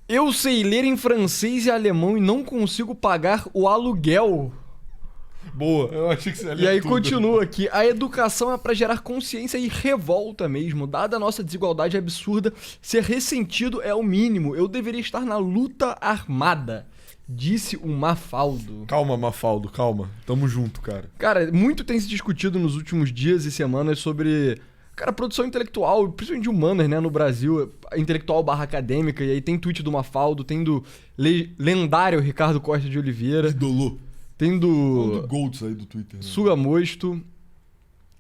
Eu sei ler em francês e alemão e não consigo pagar o aluguel. Boa, eu achei que você ia ler E aí tudo. continua aqui. A educação é pra gerar consciência e revolta mesmo. Dada a nossa desigualdade absurda, ser ressentido é o mínimo. Eu deveria estar na luta armada. Disse o Mafaldo. Calma, Mafaldo, calma. Tamo junto, cara. Cara, muito tem se discutido nos últimos dias e semanas sobre, cara, produção intelectual, principalmente de humanas, né, no Brasil, intelectual barra acadêmica, e aí tem tweet do Mafaldo, tem do lendário Ricardo Costa de Oliveira, Idolô. tem Um do do Golds aí do Twitter. Né? Sugamosto,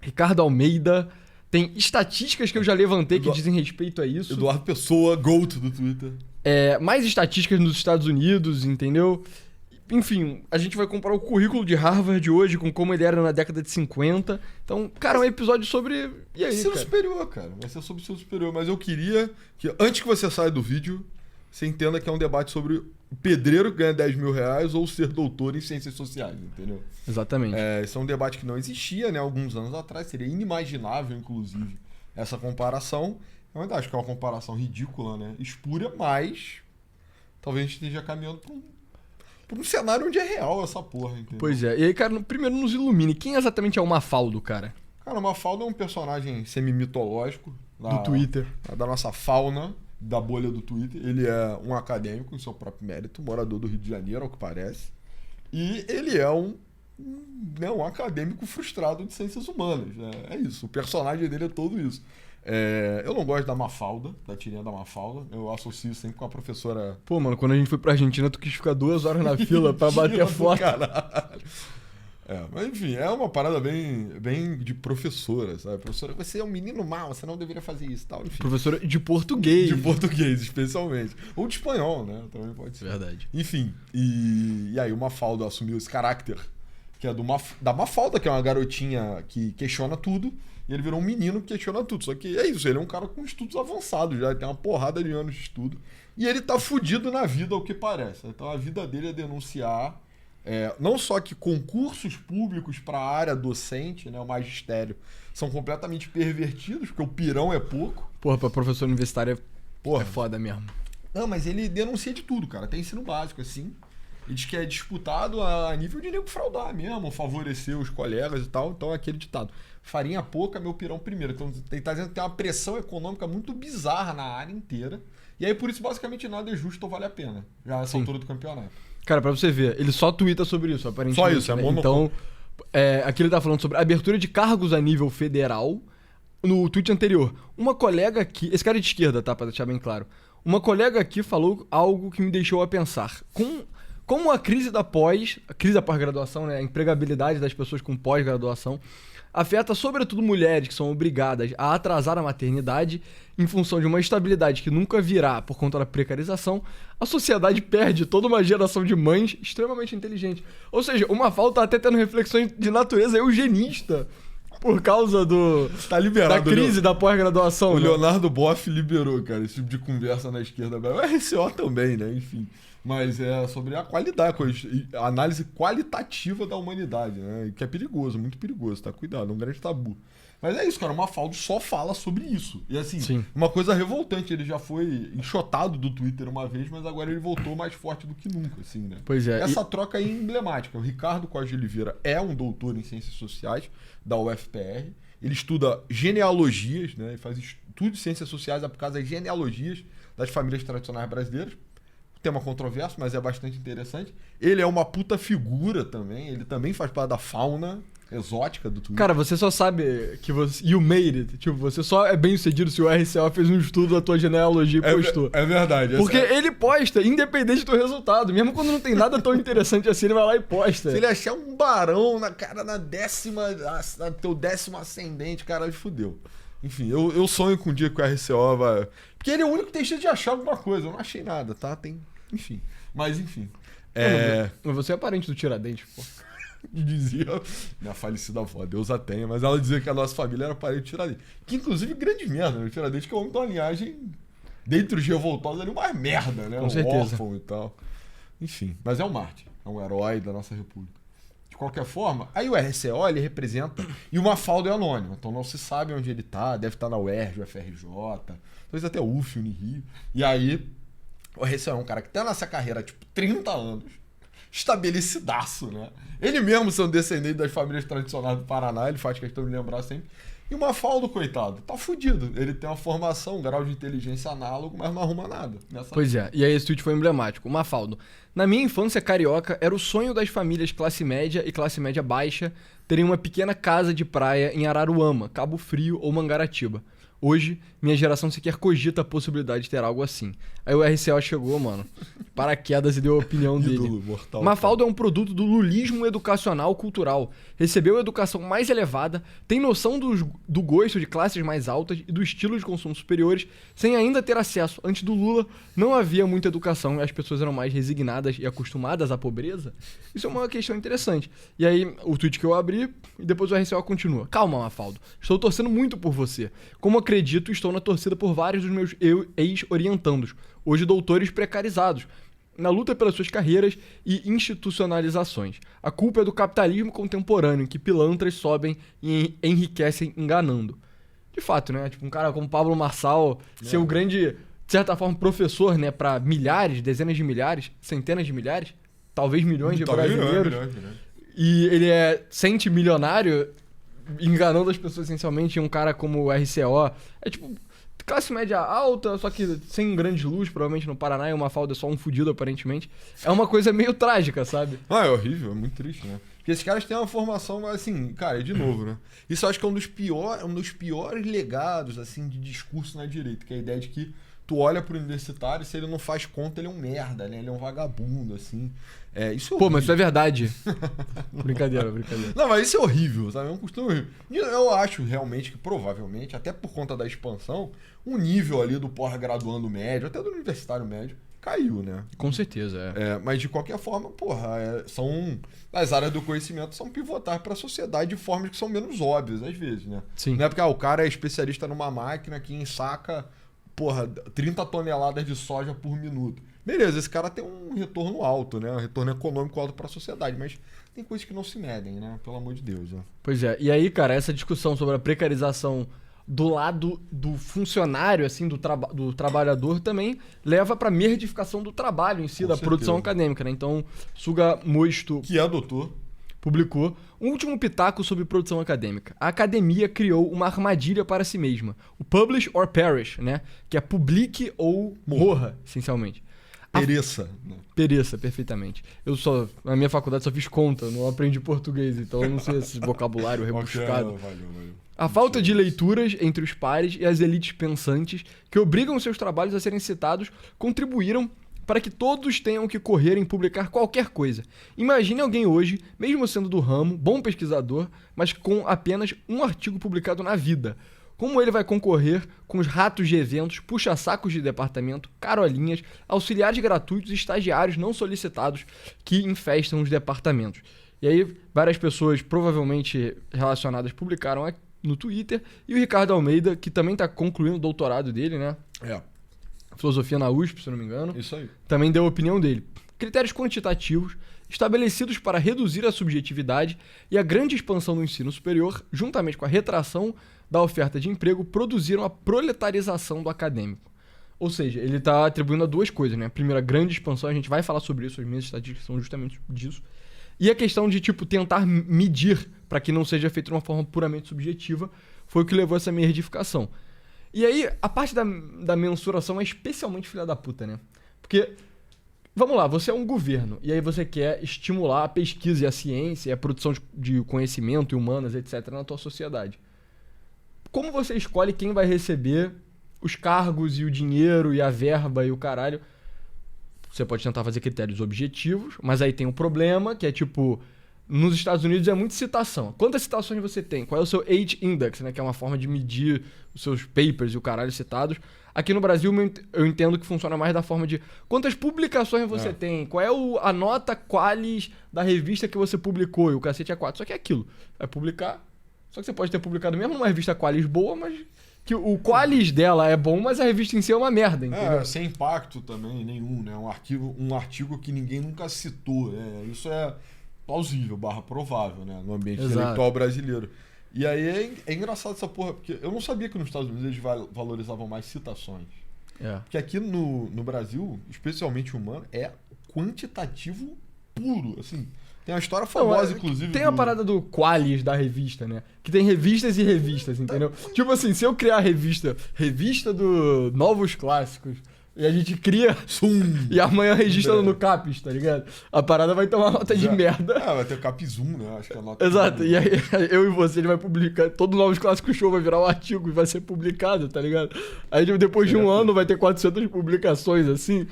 Ricardo Almeida, tem estatísticas que eu já levantei que Edu- dizem respeito a isso. Eduardo Pessoa, Gold do Twitter. Mais estatísticas nos Estados Unidos, entendeu? Enfim, a gente vai comparar o currículo de Harvard hoje com como ele era na década de 50. Então, cara, é um episódio sobre... E aí, Ensino cara? superior, cara. Vai ser sobre ensino superior. Mas eu queria que, antes que você saia do vídeo, você entenda que é um debate sobre o pedreiro que ganha 10 mil reais ou ser doutor em ciências sociais, entendeu? Exatamente. Esse é um debate que não existia, né? Alguns anos atrás. Seria inimaginável, inclusive, essa comparação. Eu ainda acho que é uma comparação ridícula, né? Espúria, mas talvez a gente esteja caminhando pra um cenário onde é real essa porra, entendeu? Pois é. E aí, cara, primeiro nos ilumine. Quem exatamente é o Mafaldo, cara? Cara, o Mafalda é um personagem semi-mitológico Do Twitter. da nossa fauna, da bolha do Twitter. Ele é um acadêmico em seu próprio mérito, morador do Rio de Janeiro, ao que parece. E ele é um acadêmico frustrado de ciências humanas. Né? É isso, o personagem dele é todo isso. Eu não gosto da Mafalda, da tirinha da Mafalda. Eu associo sempre com a professora... Pô, mano, quando a gente foi pra Argentina, tu quis ficar 2 horas na fila pra bater Tira do foto. caralho. Mas enfim, é uma parada bem de professora, sabe? Professora, você é um menino mau, você não deveria fazer isso e tal. Enfim. Professora de português. De português, especialmente. Ou de espanhol, né? Também pode ser. Verdade. Enfim, e aí o Mafalda assumiu esse caráter, que é da Mafalda, que é uma garotinha que questiona tudo, e ele virou um menino que questiona tudo. Só que é isso, ele é um cara com estudos avançados já, ele tem uma porrada de anos de estudo, e ele tá fudido na vida, ao que parece. Então a vida dele é denunciar, não só que concursos públicos para a área docente, né, o magistério, são completamente pervertidos, porque o pirão é pouco. Porra, pra professora universitária Porra. é foda mesmo. Não, mas ele denuncia de tudo, cara. Tem ensino básico, assim. E diz que é disputado a nível de nego fraudar mesmo, favorecer os colegas e tal. Então é aquele ditado. Farinha pouca, meu pirão primeiro. Então ele tá dizendo que tem uma pressão econômica muito bizarra na área inteira. E aí por isso basicamente nada é justo ou vale a pena. Já nessa Sim. altura do campeonato. Cara, pra você ver, ele só twitta sobre isso, aparentemente. Só isso, é né? monocom. Então, aqui ele tá falando sobre abertura de cargos a nível federal. No tweet anterior, uma colega aqui... Esse cara é de esquerda, tá? Pra deixar bem claro. Uma colega aqui falou algo que me deixou a pensar. Como a crise da pós-graduação, né? A empregabilidade das pessoas com pós-graduação afeta sobretudo mulheres que são obrigadas a atrasar a maternidade em função de uma estabilidade que nunca virá por conta da precarização, a sociedade perde toda uma geração de mães extremamente inteligentes. Ou seja, o Mafalda tá até tendo reflexões de natureza eugenista por causa Tá liberado. da crise da pós-graduação. O né? Leonardo Boff liberou, cara, esse tipo de conversa na esquerda. O RCO também, né? Enfim. Mas é sobre a qualidade, a análise qualitativa da humanidade, né? Que é perigoso, muito perigoso, tá? Cuidado, é um grande tabu. Mas é isso, cara, o Mafaldo só fala sobre isso. E assim, Sim. uma coisa revoltante, ele já foi enxotado do Twitter uma vez, mas agora ele voltou mais forte do que nunca, assim, né? Pois é. Essa troca é emblemática. O Ricardo Costa de Oliveira é um doutor em ciências sociais da UFPR. Ele estuda genealogias, né? Ele faz estudo de ciências sociais aplicadas às genealogias das famílias tradicionais brasileiras. Tema controverso, mas é bastante interessante. Ele é uma puta figura também. Ele também faz parte da fauna exótica do Twitter. Cara, você só sabe que você... You made it. Tipo, você só é bem sucedido se o RCO fez um estudo da tua genealogia e postou. É verdade. Porque ele posta, independente do resultado. Mesmo quando não tem nada tão interessante assim, ele vai lá e posta. Se ele achar um barão na teu 10º ascendente, cara, ele fudeu. Enfim, eu sonho com um dia que o RCO vai... Porque ele é o único que tem chance de achar alguma coisa. Eu não achei nada, tá? Enfim. Mas, enfim. Mas você é parente do Tiradentes, pô. Dizia minha falecida avó, Deus a tenha, mas ela dizia que a nossa família era parente do Tiradentes. Que, inclusive, grande merda, né? O Tiradentes que é o homem da linhagem, dentre os revoltosos, ali, uma merda, né? Com certeza. Órfão e tal. Enfim, mas é um mártir. É um herói da nossa república. De qualquer forma, aí o RCO, ele representa... E o Mafaldo é anônimo, então não se sabe onde ele tá. Deve estar na UERJ, UFRJ, talvez até UF, Unirio. E aí, O RCO é um cara que tá nessa carreira há, tipo, 30 anos, estabelecidaço, né? Ele mesmo sendo descendente das famílias tradicionais do Paraná, ele faz questão de lembrar sempre. E o Mafaldo, coitado, tá fudido. Ele tem uma formação, um grau de inteligência análogo, mas não arruma nada. Pois é, e aí esse tweet foi emblemático. O Mafaldo: na minha infância carioca, era o sonho das famílias classe média e classe média baixa terem uma pequena casa de praia em Araruama, Cabo Frio ou Mangaratiba. Hoje, minha geração sequer cogita a possibilidade de ter algo assim. Aí o RCO chegou, mano, paraquedas e deu a opinião dele. Mortal, Mafaldo é um produto do lulismo educacional cultural. Recebeu a educação mais elevada, tem noção do gosto de classes mais altas e do estilo de consumo superiores, sem ainda ter acesso. Antes do Lula, não havia muita educação e as pessoas eram mais resignadas e acostumadas à pobreza. Isso é uma questão interessante. E aí, o tweet que eu abri, e depois o RCO continua. Calma, Mafaldo. Estou torcendo muito por você. Como acredito, estou na torcida por vários dos meus ex-orientandos, hoje doutores precarizados, na luta pelas suas carreiras e institucionalizações. A culpa é do capitalismo contemporâneo, em que pilantras sobem e enriquecem enganando. De fato, né? Tipo, um cara como Pablo Marçal ser o grande, de certa forma, professor, né? Para milhares, dezenas de milhares, centenas de milhares, talvez milhões de brasileiros. Milhões. E ele é centimilionário, enganando as pessoas essencialmente, e um cara como o RCO é tipo classe média alta, só que sem grande luz, provavelmente no Paraná, e o Mafalda é só um fudido, aparentemente. É uma coisa meio trágica, sabe? Ah, é horrível, é muito triste, né? Porque esses caras têm uma formação, mas assim, cara, de novo, né? Isso eu acho que é um dos piores legados, assim, de discurso na direita, que é a ideia de que tu olha pro universitário e se ele não faz conta, ele é um merda, né? Ele é um vagabundo, assim. É, isso é horrível. Pô, mas isso é verdade. Brincadeira. Não, mas isso é horrível, sabe? É um costume horrível. Eu acho realmente que, provavelmente, até por conta da expansão, o nível ali do pós-graduando médio, até do universitário médio, caiu, né? Com certeza, mas de qualquer forma, são... As áreas do conhecimento são pivotar para a sociedade de formas que são menos óbvias, às vezes, né? Sim. Não é porque o cara é especialista numa máquina que ensaca, 30 toneladas de soja por minuto. Beleza, esse cara tem um retorno alto, né? Um retorno econômico alto para a sociedade, mas tem coisas que não se medem, né? Pelo amor de Deus, né? Pois é. E aí, cara, essa discussão sobre a precarização do lado do funcionário, assim, do trabalhador, também leva para a merdificação do trabalho em si, da produção acadêmica, né? Então, Suga Mosto, que é doutor, publicou um último pitaco sobre produção acadêmica. A academia criou uma armadilha para si mesma. O publish or perish, né? Que é publique ou morra, essencialmente. Pereça, perfeitamente. Na minha faculdade só fiz conta, não aprendi português, então eu não sei esse vocabulário rebuscado. Valeu. A falta de leituras entre os pares e as elites pensantes que obrigam seus trabalhos a serem citados contribuíram para que todos tenham que correr em publicar qualquer coisa. Imagine alguém hoje, mesmo sendo do ramo, bom pesquisador, mas com apenas um artigo publicado na vida. Como ele vai concorrer com os ratos de eventos, puxa-sacos de departamento, carolinhas, auxiliares gratuitos e estagiários não solicitados que infestam os departamentos? E aí, várias pessoas provavelmente relacionadas publicaram no Twitter. E o Ricardo Almeida, que também está concluindo o doutorado dele, né? Filosofia na USP, se eu não me engano. Isso aí. Também deu a opinião dele. Critérios quantitativos estabelecidos para reduzir a subjetividade e a grande expansão do ensino superior, juntamente com a retração da oferta de emprego, produziram a proletarização do acadêmico. Ou seja, ele está atribuindo a duas coisas, né? A primeira, a grande expansão, a gente vai falar sobre isso, as minhas estatísticas são justamente disso. E a questão de, tentar medir para que não seja feito de uma forma puramente subjetiva, foi o que levou a essa merdificação. E aí, a parte da mensuração é especialmente filha da puta, né? Porque, vamos lá, você é um governo, e aí você quer estimular a pesquisa e a ciência, e a produção de conhecimento e humanas, etc., na tua sociedade. Como você escolhe quem vai receber os cargos e o dinheiro e a verba e o caralho? Você pode tentar fazer critérios objetivos, mas aí tem um problema, que é nos Estados Unidos é muito citação. Quantas citações você tem? Qual é o seu H-Index, né? Que é uma forma de medir os seus papers e o caralho citados. Aqui no Brasil eu entendo que funciona mais da forma de quantas publicações você tem, qual é a nota qualis da revista que você publicou, e o cacete é 4. Só que é aquilo, vai publicar, só que você pode ter publicado mesmo numa revista qualis boa, mas que o qualis dela é bom, mas a revista em si é uma merda, entendeu? Sem impacto também nenhum, né? Um artigo que ninguém nunca citou. Isso é plausível, provável, né? No ambiente intelectual brasileiro. E aí é engraçado essa porra, porque eu não sabia que nos Estados Unidos eles valorizavam mais citações. É. Porque aqui no Brasil, especialmente humano, é quantitativo puro, assim. Tem uma história famosa, inclusive. Tem a parada do Qualis da revista, né? Que tem revistas e revistas, entendeu? Tipo assim, se eu criar a revista do Novos Clássicos, e a gente cria e amanhã registra no Capes, tá ligado? A parada vai ter uma nota de merda. Vai ter o Capzoom, né? Acho que é a nota. Exato, e aí eu e você, ele vai publicar, todo Novos Clássicos Show vai virar um artigo e vai ser publicado, tá ligado? Aí depois de um ano vai ter 400 publicações, assim.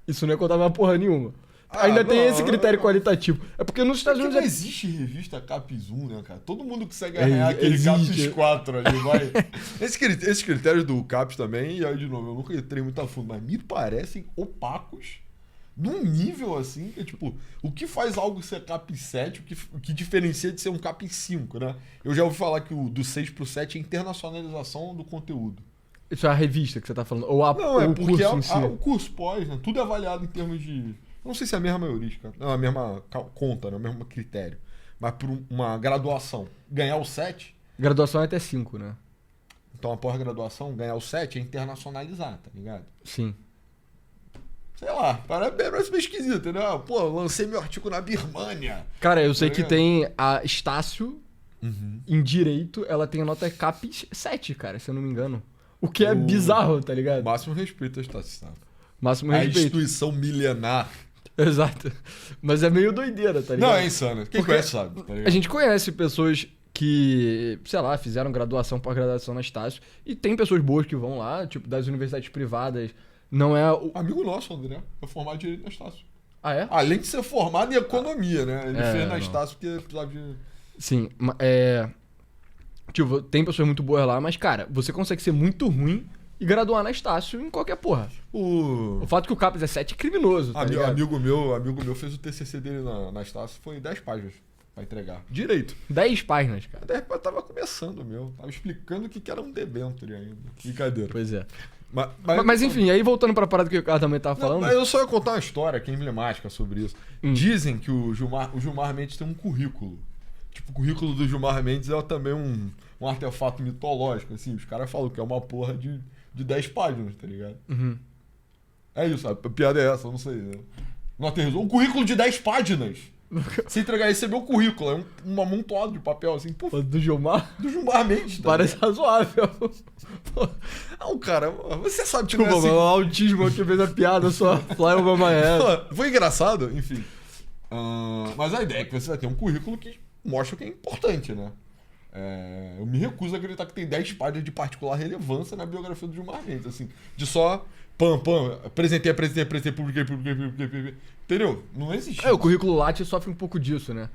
Isso não é contar mais porra nenhuma. Ainda tem esse critério qualitativo. É porque nos Estados Unidos... Não existe revista Capzoom, né, cara? Todo mundo consegue arranhar aquele Caps 4 ali, vai. Esses critérios do Caps também, e aí, de novo, eu nunca entrei muito a fundo, mas me parecem opacos num nível assim, que tipo, o que faz algo ser Cap 7, o que diferencia de ser um Cap 5, né? Eu já ouvi falar que o do 6 pro 7 é internacionalização do conteúdo. Isso é a revista que você tá falando? Ou não, é o porque curso em si? O curso pós, né? Tudo é avaliado em termos de... Não sei se é a mesma heurística, não, a mesma conta, né? O mesmo critério. Mas por uma graduação, ganhar o 7... Graduação é até 5, né? Então, a pós-graduação, ganhar o 7 é internacionalizar, tá ligado? Sim. Sei lá, parece meio esquisito, entendeu? Pô, lancei meu artigo na Birmânia. Cara, eu sei que tem a Estácio, em Direito, ela tem a nota Cap 7, cara, se eu não me engano. O que é bizarro, tá ligado? Máximo respeito à Estácio. Máximo a respeito. Instituição milenar. Exato. Mas é meio doideira, tá ligado? Não, é insano. Quem conhece sabe. Tá a gente conhece pessoas que, sei lá, fizeram graduação, pós-graduação na Estácio. E tem pessoas boas que vão lá, tipo, das universidades privadas. Não é o... Amigo nosso, André, é formado em Direito na Estácio. Ah, é? Além de ser formado em Economia, né? Ele fez na Estácio porque precisava de... Sim, tipo, tem pessoas muito boas lá, mas, cara, você consegue ser muito ruim e graduar na Estácio em qualquer porra. O fato que o Capes é 7 é criminoso, tá ligado? Amigo meu fez o TCC dele na Estácio, foi 10 páginas pra entregar. Direito. 10 páginas, cara. 10 páginas, tava começando o meu. Tava explicando o que era um debenture ainda. Brincadeira. Pois é. Mas enfim, aí voltando pra parada que o Ricardo também tava falando... Mas eu só ia contar uma história que é emblemática sobre isso. Dizem que o Gilmar Mendes tem um currículo. Tipo, o currículo do Gilmar Mendes é também um artefato mitológico, assim. Os caras falam que é uma porra de 10 páginas, tá ligado? Uhum. É isso, a piada é essa, eu não sei, né? Não aterrizou. Um currículo de 10 páginas. Você entregar e receber o currículo, é um amontoado de papel, assim. Pô, do Gilmar? Do Gilmar Mendes. Tá parece razoável. Não, cara, você sabe que não é assim... o autismo aqui fez a piada, só fly over my head. Foi engraçado, enfim. Mas a ideia é que você vai ter um currículo que mostra o que é importante, né? Eu me recuso a acreditar que tem 10 páginas de particular relevância na biografia do Gilmar Mendes, assim. De só apresentei, publiquei. Entendeu? Não existe. O currículo Lattes sofre um pouco disso, né?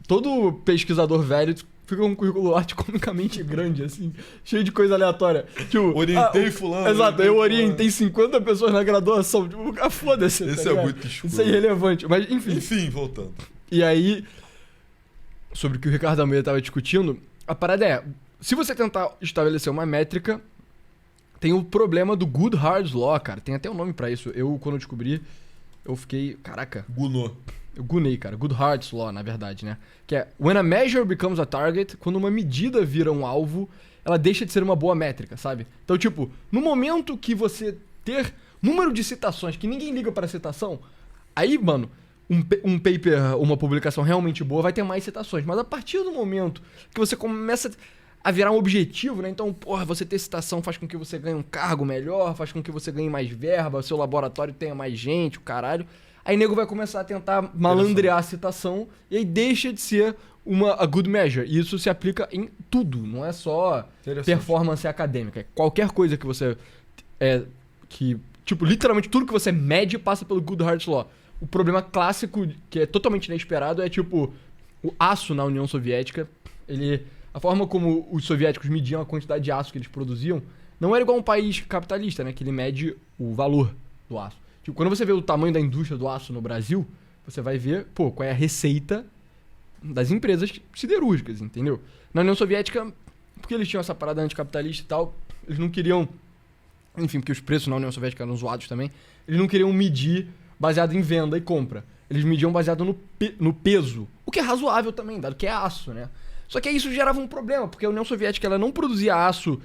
Todo pesquisador velho fica um currículo Lattes comicamente grande, assim, cheio de coisa aleatória. Tipo, orientei fulano. Exato, eu orientei 50 pessoas na graduação. Tipo, foda-se. Esse é muito escuro. Isso é irrelevante. Mas, enfim. Enfim, voltando. E aí, sobre o que o Ricardo Almeida tava discutindo, a parada é, se você tentar estabelecer uma métrica, tem o problema do Good Hard Law, cara. Tem até um nome pra isso. Quando eu descobri, eu fiquei... Caraca. Eu gunei, cara. Good Hard Law, na verdade, né? Que é, when a measure becomes a target, quando uma medida vira um alvo, ela deixa de ser uma boa métrica, sabe? Então, tipo, no momento que você ter número de citações, que ninguém liga pra citação, aí, mano, um paper, uma publicação realmente boa vai ter mais citações. Mas a partir do momento que você começa a virar um objetivo, né? Então, porra, você ter citação faz com que você ganhe um cargo melhor, faz com que você ganhe mais verba, seu laboratório tenha mais gente, o caralho. Aí nego vai começar a tentar malandrear a citação e aí deixa de ser a good measure. E isso se aplica em tudo, não é só performance acadêmica. É qualquer coisa que você... tipo, literalmente tudo que você mede passa pelo Good Hard Law. O problema clássico, que é totalmente inesperado, é tipo, o aço na União Soviética, a forma como os soviéticos mediam a quantidade de aço que eles produziam, não era igual a um país capitalista, né? Que ele mede o valor do aço. Tipo, quando você vê o tamanho da indústria do aço no Brasil, você vai ver, qual é a receita das empresas siderúrgicas, entendeu? Na União Soviética, porque eles tinham essa parada anticapitalista e tal, eles não queriam, enfim, porque os preços na União Soviética eram zoados também, eles não queriam medir baseado em venda e compra. Eles mediam baseado no peso, o que é razoável também, dado que é aço, né? Só que isso gerava um problema, porque a União Soviética ela não produzia aço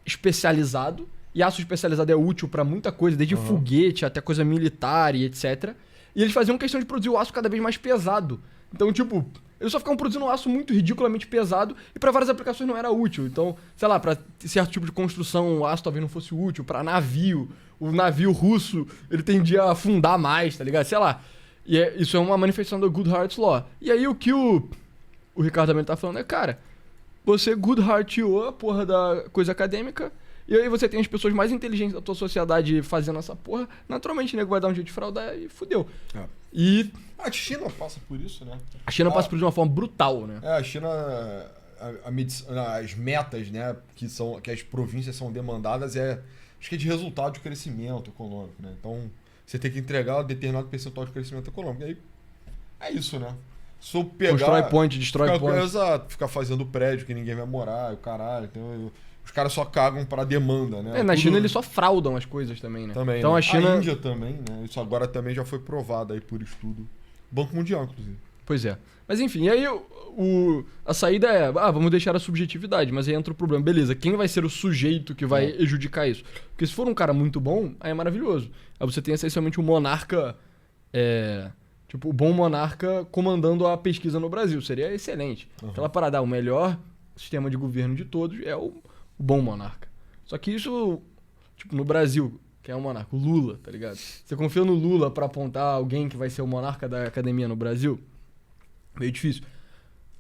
especializado e aço especializado é útil pra muita coisa, desde foguete até coisa militar e etc. E eles faziam questão de produzir o aço cada vez mais pesado. Então, tipo, eles só ficavam produzindo um aço muito ridiculamente pesado e pra várias aplicações não era útil. Então, sei lá, pra certo tipo de construção o aço talvez não fosse útil. Pra navio, o navio russo, ele tendia a afundar mais, tá ligado? Sei lá. E isso é uma manifestação do Goodhart's Law. E aí o que o Ricardo também tá falando é, cara, você Goodharteou a porra da coisa acadêmica, e aí você tem as pessoas mais inteligentes da tua sociedade fazendo essa porra, naturalmente o nego vai dar um jeito de fraudar e fudeu. E a China passa por isso, né? a China passa por isso de uma forma brutal, né? A China, as metas, né, que as províncias são demandadas acho que é de resultado de crescimento econômico, né? Então, você tem que entregar um determinado percentual de crescimento econômico. E aí, é isso, né? Se eu pegar... Constrói ponte, destrói ponte. Exato, ficar fazendo prédio que ninguém vai morar, o caralho. Então, os caras só cagam pra demanda, né? Na China eles só fraudam as coisas também, né? Também, então né? a China... A Índia também, né? Isso agora também já foi provado aí por estudo. Banco Mundial, inclusive. Pois é. Mas enfim, e aí a saída é, vamos deixar a subjetividade, mas aí entra o problema. Beleza, quem vai ser o sujeito que vai prejudicar isso? Porque se for um cara muito bom, aí é maravilhoso. Aí você tem essencialmente um monarca, tipo, o bom monarca comandando a pesquisa no Brasil. Seria excelente. Aquela parada, o melhor sistema de governo de todos é o bom monarca. Só que isso, tipo, no Brasil, quem é o monarca? O Lula, tá ligado? Você confia no Lula pra apontar alguém que vai ser o monarca da academia no Brasil? Meio difícil.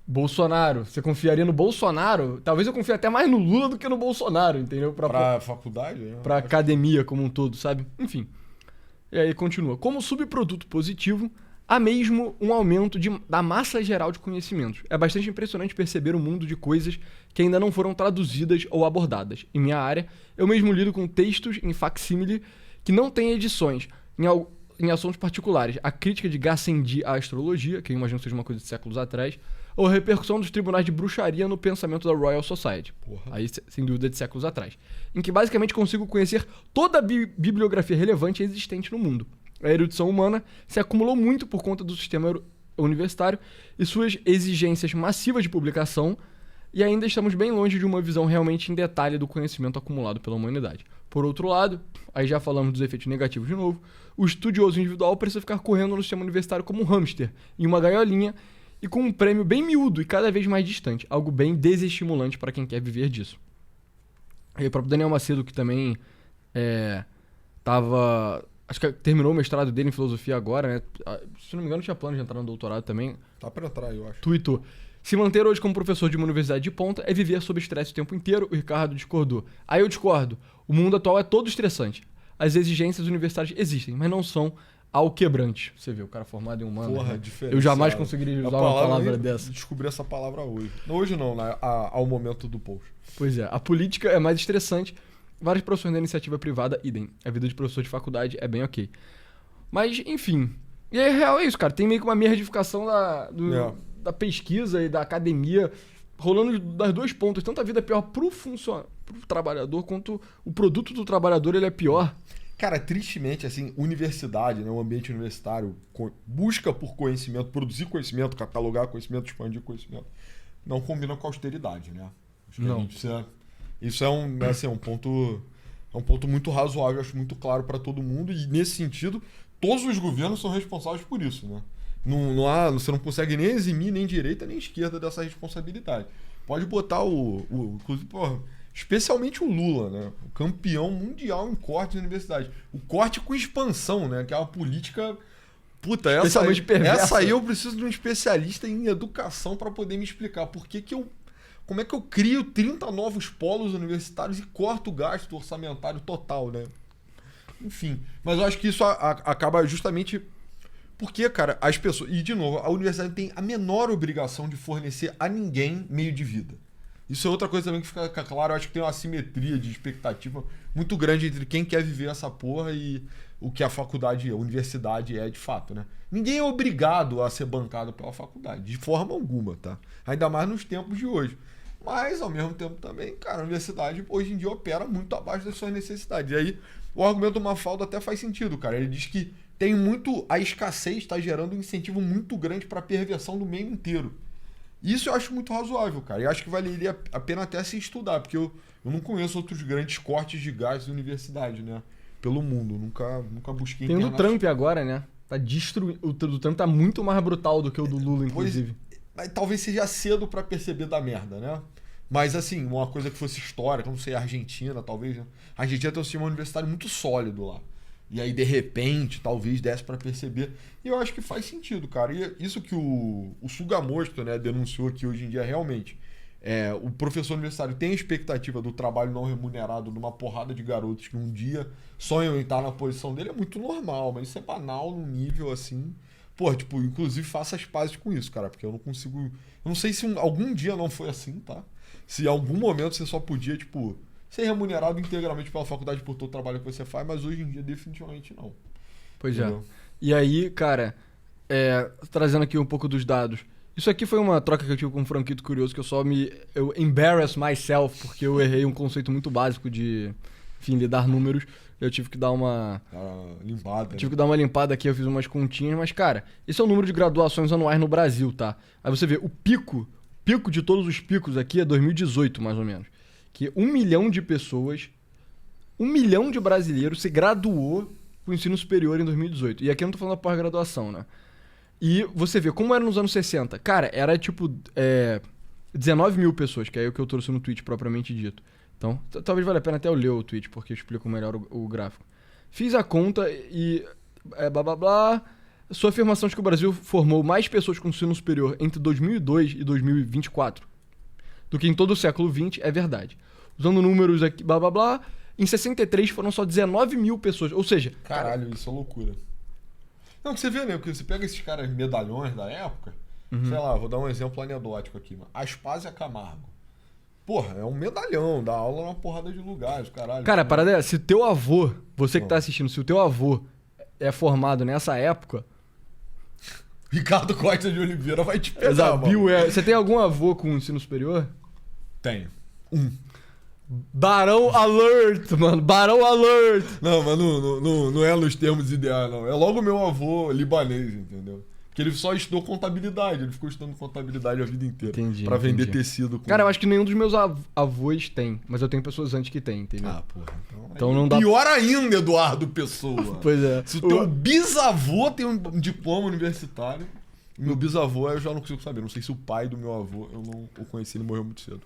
Bolsonaro, você confiaria no Bolsonaro? Talvez eu confie até mais no Lula do que no Bolsonaro, entendeu? Pra faculdade? Né? Pra academia como um todo, sabe? Enfim. E aí continua. Como subproduto positivo, há mesmo um aumento da massa geral de conhecimentos. É bastante impressionante perceber o mundo de coisas que ainda não foram traduzidas ou abordadas. Em minha área, eu mesmo lido com textos em facsímile que não têm edições, em assuntos particulares. A crítica de Gassendi à astrologia, que eu imagino que seja uma coisa de séculos atrás, ou a repercussão dos tribunais de bruxaria no pensamento da Royal Society. Aí, sem dúvida, de séculos atrás. Em que basicamente consigo conhecer toda a bibliografia relevante existente no mundo. A erudição humana se acumulou muito por conta do sistema universitário e suas exigências massivas de publicação, e ainda estamos bem longe de uma visão realmente em detalhe do conhecimento acumulado pela humanidade. Por outro lado, aí já falamos dos efeitos negativos de novo, o estudioso individual precisa ficar correndo no sistema universitário como um hamster, em uma gaiolinha, e com um prêmio bem miúdo e cada vez mais distante, algo bem desestimulante para quem quer viver disso. E o próprio Daniel Macedo, que também acho que terminou o mestrado dele em filosofia agora, né? Se não me engano, tinha plano de entrar no doutorado também. Tá pra entrar, eu acho. Tweetou. Se manter hoje como professor de uma universidade de ponta é viver sob estresse o tempo inteiro. O Ricardo discordou. Aí eu discordo. O mundo atual é todo estressante. As exigências universitárias existem, mas não são alquebrantes. Você vê, o cara formado em humanas. Porra, né? diferente. Eu jamais conseguiria usar uma palavra dessa. Descobri essa palavra hoje. Hoje não, né? Ao momento do post. Pois é. A política é mais estressante. Vários professores da iniciativa privada, idem. A vida de professor de faculdade é bem ok. Mas, enfim. E aí, real é isso, cara. Tem meio que uma merdificação da pesquisa e da academia rolando das duas pontas. Tanto a vida é pior pro trabalhador, quanto o produto do trabalhador ele é pior. Cara, tristemente, assim, universidade, né, o ambiente universitário, busca por conhecimento, produzir conhecimento, catalogar conhecimento, expandir conhecimento, não combina com a austeridade, né? Acho que não. Isso é um ponto muito razoável, acho muito claro para todo mundo, e nesse sentido, todos os governos são responsáveis por isso, né? Você não consegue nem eximir nem direita nem esquerda dessa responsabilidade. Pode botar inclusive, especialmente o Lula, né? O campeão mundial em corte na universidade. O corte com expansão, né? Que é uma política... Puta, essa aí eu preciso de um especialista em educação para poder me explicar como é que eu crio 30 novos polos universitários e corto o gasto orçamentário total, né? Enfim, mas eu acho que isso acaba justamente porque, cara, as pessoas... E, de novo, a universidade tem a menor obrigação de fornecer a ninguém meio de vida. Isso é outra coisa também que fica claro. Eu acho que tem uma assimetria de expectativa muito grande entre quem quer viver essa porra e o que a universidade é de fato, né? Ninguém é obrigado a ser bancado pela faculdade, de forma alguma, tá? Ainda mais nos tempos de hoje. Mas, ao mesmo tempo também, cara, a universidade hoje em dia opera muito abaixo das suas necessidades. E aí, o argumento do Mafalda até faz sentido, cara. Ele diz que a escassez está gerando um incentivo muito grande para a perversão do meio inteiro. Isso eu acho muito razoável, cara. E acho que valeria a pena até se estudar, porque eu não conheço outros grandes cortes de gastos de universidade, né? Pelo mundo. Nunca busquei Tem o do Trump agora, né? Tá destruindo. O do Trump tá muito mais brutal do que o do Lula, inclusive. Mas talvez seja cedo pra perceber da merda, né? Mas assim, uma coisa que fosse histórica, não sei, a Argentina, talvez, né? A Argentina tem um sistema universitário muito sólido lá. E aí, de repente, talvez desse pra perceber. E eu acho que faz sentido, cara. E isso que o Sugamosto, né, denunciou aqui hoje em dia, realmente. O professor universitário tem a expectativa do trabalho não remunerado numa porrada de garotos que um dia sonham em estar na posição dele, é muito normal, mas isso é banal num nível assim. Pô, tipo, inclusive faça as pazes com isso, cara, porque eu não consigo. Eu não sei se algum dia não foi assim, tá? Se em algum momento você só podia, tipo, ser remunerado integralmente pela faculdade por todo o trabalho que você faz, mas hoje em dia definitivamente não. Pois Entendeu? é. E aí, cara, trazendo aqui um pouco dos dados. Isso aqui foi uma troca que eu tive com um Franquito Curioso, que eu embarrass myself, porque eu errei um conceito muito básico de, enfim, lidar números. Eu tive que dar uma... Limpada. Tive que dar uma limpada aqui, eu fiz umas continhas, mas, cara, esse é o número de graduações anuais no Brasil, tá? Aí você vê, o pico de todos os picos aqui é 2018, mais ou menos. Que 1 milhão de pessoas, 1 milhão de brasileiros se graduou pro ensino superior em 2018. E aqui eu não tô falando da pós-graduação, né? E você vê, como era nos anos 60? Cara, era tipo 19 mil pessoas, que é o que eu trouxe no tweet propriamente dito. Então, talvez valha a pena até eu ler o tweet, porque eu explico melhor o gráfico. Fiz a conta e blá blá blá. Sua afirmação de que o Brasil formou mais pessoas com ensino superior entre 2002 e 2024 do que em todo o século XX é verdade. Usando números aqui, blá blá blá, em 63 foram só 19 mil pessoas. Ou seja... Caralho, isso é loucura. Não, que você vê, né? Porque você pega esses caras medalhões da época, sei lá, vou dar um exemplo anedótico aqui, mano. Aspásia Camargo. Porra, é um medalhão, dá aula numa porrada de lugares, caralho. Cara, a parada é, se teu avô, você que tá assistindo, se o teu avô é formado nessa época... Ricardo Costa de Oliveira vai te pegar, Exato, mano. Você tem algum avô com ensino superior? Tenho. Barão Alert, mano. Barão Alert. Não, mas não é nos termos ideais, não. É logo meu avô libanês, entendeu? Porque ele só estudou contabilidade. Ele ficou estudando contabilidade a vida inteira. Entendi. Pra vender tecido. Cara, eu acho que nenhum dos meus avós tem. Mas eu tenho pessoas antes que tem, entendeu? Ah, porra. Então não dá... Pior ainda, Eduardo Pessoa. Pois é. Se o teu bisavô tem um diploma universitário... Meu bisavô eu já não consigo saber. Não sei se o pai do meu avô, eu não o conheci, ele morreu muito cedo.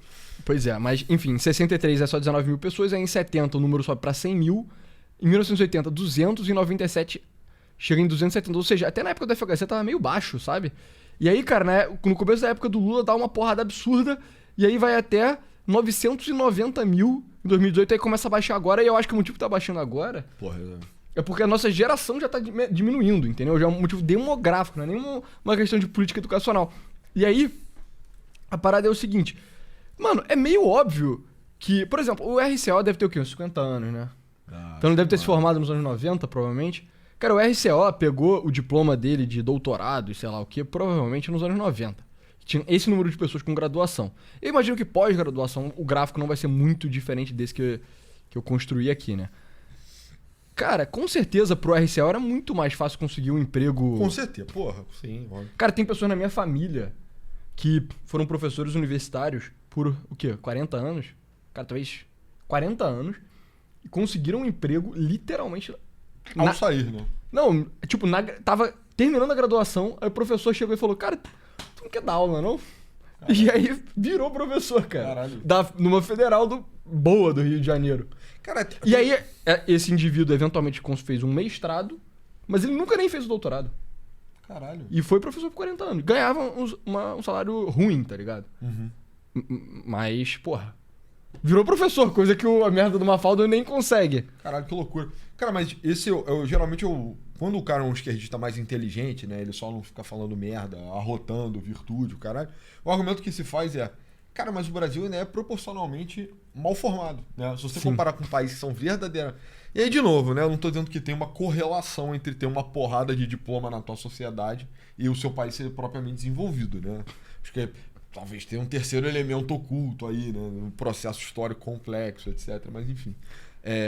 Pois é, mas enfim, em 63 é só 19 mil pessoas, aí em 70 o número sobe pra 100 mil, em 1980 200 e em 97 chega em 270, ou seja, até na época do FHC tava meio baixo, sabe? E aí, cara, né, no começo da época do Lula dá uma porrada absurda, e aí vai até 990 mil em 2018, aí começa a baixar agora, e eu acho que o motivo que tá baixando agora... Porra, é porque a nossa geração já tá diminuindo, entendeu? Já é um motivo demográfico, não é nem uma questão de política educacional. E aí, a parada é o seguinte... Mano, é meio óbvio que... Por exemplo, o RCO deve ter o quê? Uns 50 anos, né? Então não deve ter se formado nos anos 90, provavelmente. Cara, o RCO pegou o diploma dele de doutorado e sei lá o quê, provavelmente nos anos 90. Tinha esse número de pessoas com graduação. Eu imagino que pós-graduação o gráfico não vai ser muito diferente desse que eu construí aqui, né? Cara, com certeza pro RCO era muito mais fácil conseguir um emprego... Com certeza, porra, sim. Óbvio. Cara, tem pessoas na minha família que foram professores universitários por, o quê? 40 anos? Cara, talvez 40 anos. E conseguiram um emprego literalmente... Ao sair, né? Não, tipo, tava terminando a graduação, aí o professor chegou e falou, cara, tu não quer dar aula, não? Caralho. E aí virou professor, cara. Caralho. Numa federal boa do Rio de Janeiro. Cara, e aí, esse indivíduo eventualmente fez um mestrado, mas ele nunca nem fez o doutorado. Caralho. E foi professor por 40 anos. Ganhava um salário ruim, tá ligado? Uhum. Mas, porra, virou professor, coisa que a merda do Mafalda nem consegue. Caralho, que loucura. Cara, mas esse geralmente quando o cara é um esquerdista mais inteligente, né? Ele só não fica falando merda, arrotando virtude, o caralho. O argumento que se faz é... Cara, mas o Brasil ainda é proporcionalmente mal formado, né? Se você comparar com países que são verdadeiros... E aí, de novo, né? Eu não tô dizendo que tem uma correlação entre ter uma porrada de diploma na tua sociedade e o seu país ser propriamente desenvolvido, né? Acho que talvez tenha um terceiro elemento oculto aí, né? Um processo histórico complexo, etc. Mas, enfim.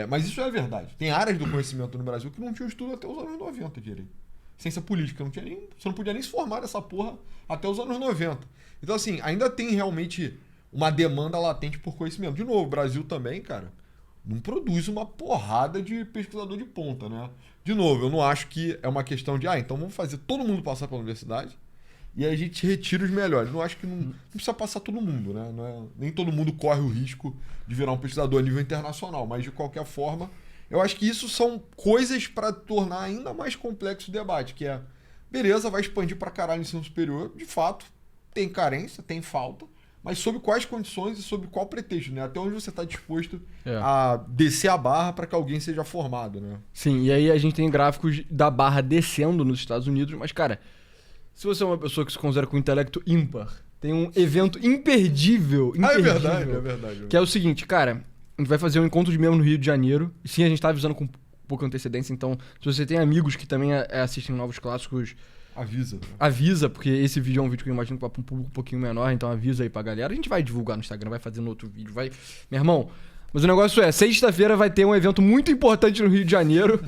Mas isso é verdade. Tem áreas do conhecimento no Brasil que não tinham estudo até os anos 90 direito. ciência política. Você não podia nem se formar nessa porra até os anos 90. Então, assim, ainda tem realmente uma demanda latente por conhecimento. De novo, o Brasil também, cara, não produz uma porrada de pesquisador de ponta, né? De novo, eu não acho que é uma questão de, então vamos fazer todo mundo passar pela universidade e aí a gente retira os melhores. Não acho que não precisa passar todo mundo, né? Nem todo mundo corre o risco de virar um pesquisador a nível internacional, mas de qualquer forma, eu acho que isso são coisas para tornar ainda mais complexo o debate, que é, beleza, vai expandir pra caralho o ensino superior, de fato, tem carência, tem falta, mas sob quais condições e sob qual pretexto, né? Até onde você está disposto a descer a barra para que alguém seja formado, né? Sim, e aí a gente tem gráficos da barra descendo nos Estados Unidos, mas, cara, se você é uma pessoa que se considera com intelecto ímpar, tem um evento imperdível. É verdade. Que é o seguinte, cara, a gente vai fazer um encontro de membros no Rio de Janeiro, e sim, a gente tá avisando com pouca antecedência, então, se você tem amigos que também assistem Novos Clássicos... Avisa. Né? Avisa, porque esse vídeo é um vídeo que eu imagino que vai pra um público um pouquinho menor, então avisa aí pra galera. A gente vai divulgar no Instagram, vai fazer no outro vídeo, vai... Meu irmão, mas o negócio é, sexta-feira vai ter um evento muito importante no Rio de Janeiro.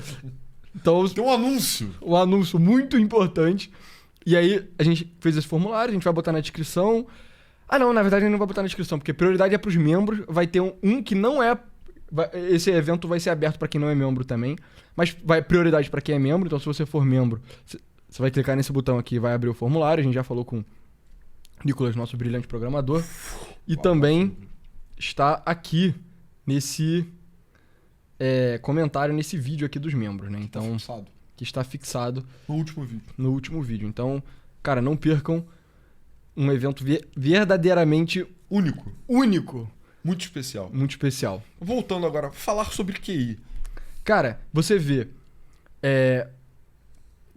Então... Tem um anúncio. Um anúncio muito importante. E aí, a gente fez esse formulário, a gente vai botar na descrição. Não, na verdade a gente não vai botar na descrição, porque prioridade é pros membros. Vai ter um que não é... Esse evento vai ser aberto pra quem não é membro também. Mas vai prioridade pra quem é membro, então se você for membro... Você vai clicar nesse botão aqui e vai abrir o formulário. A gente já falou com o Nicolas, nosso brilhante programador. E também está aqui nesse comentário, nesse vídeo aqui dos membros, né? Então, que está fixado no último vídeo. Então, cara, não percam um evento verdadeiramente único. Muito especial. Muito especial. Voltando agora, falar sobre QI. Cara, você vê...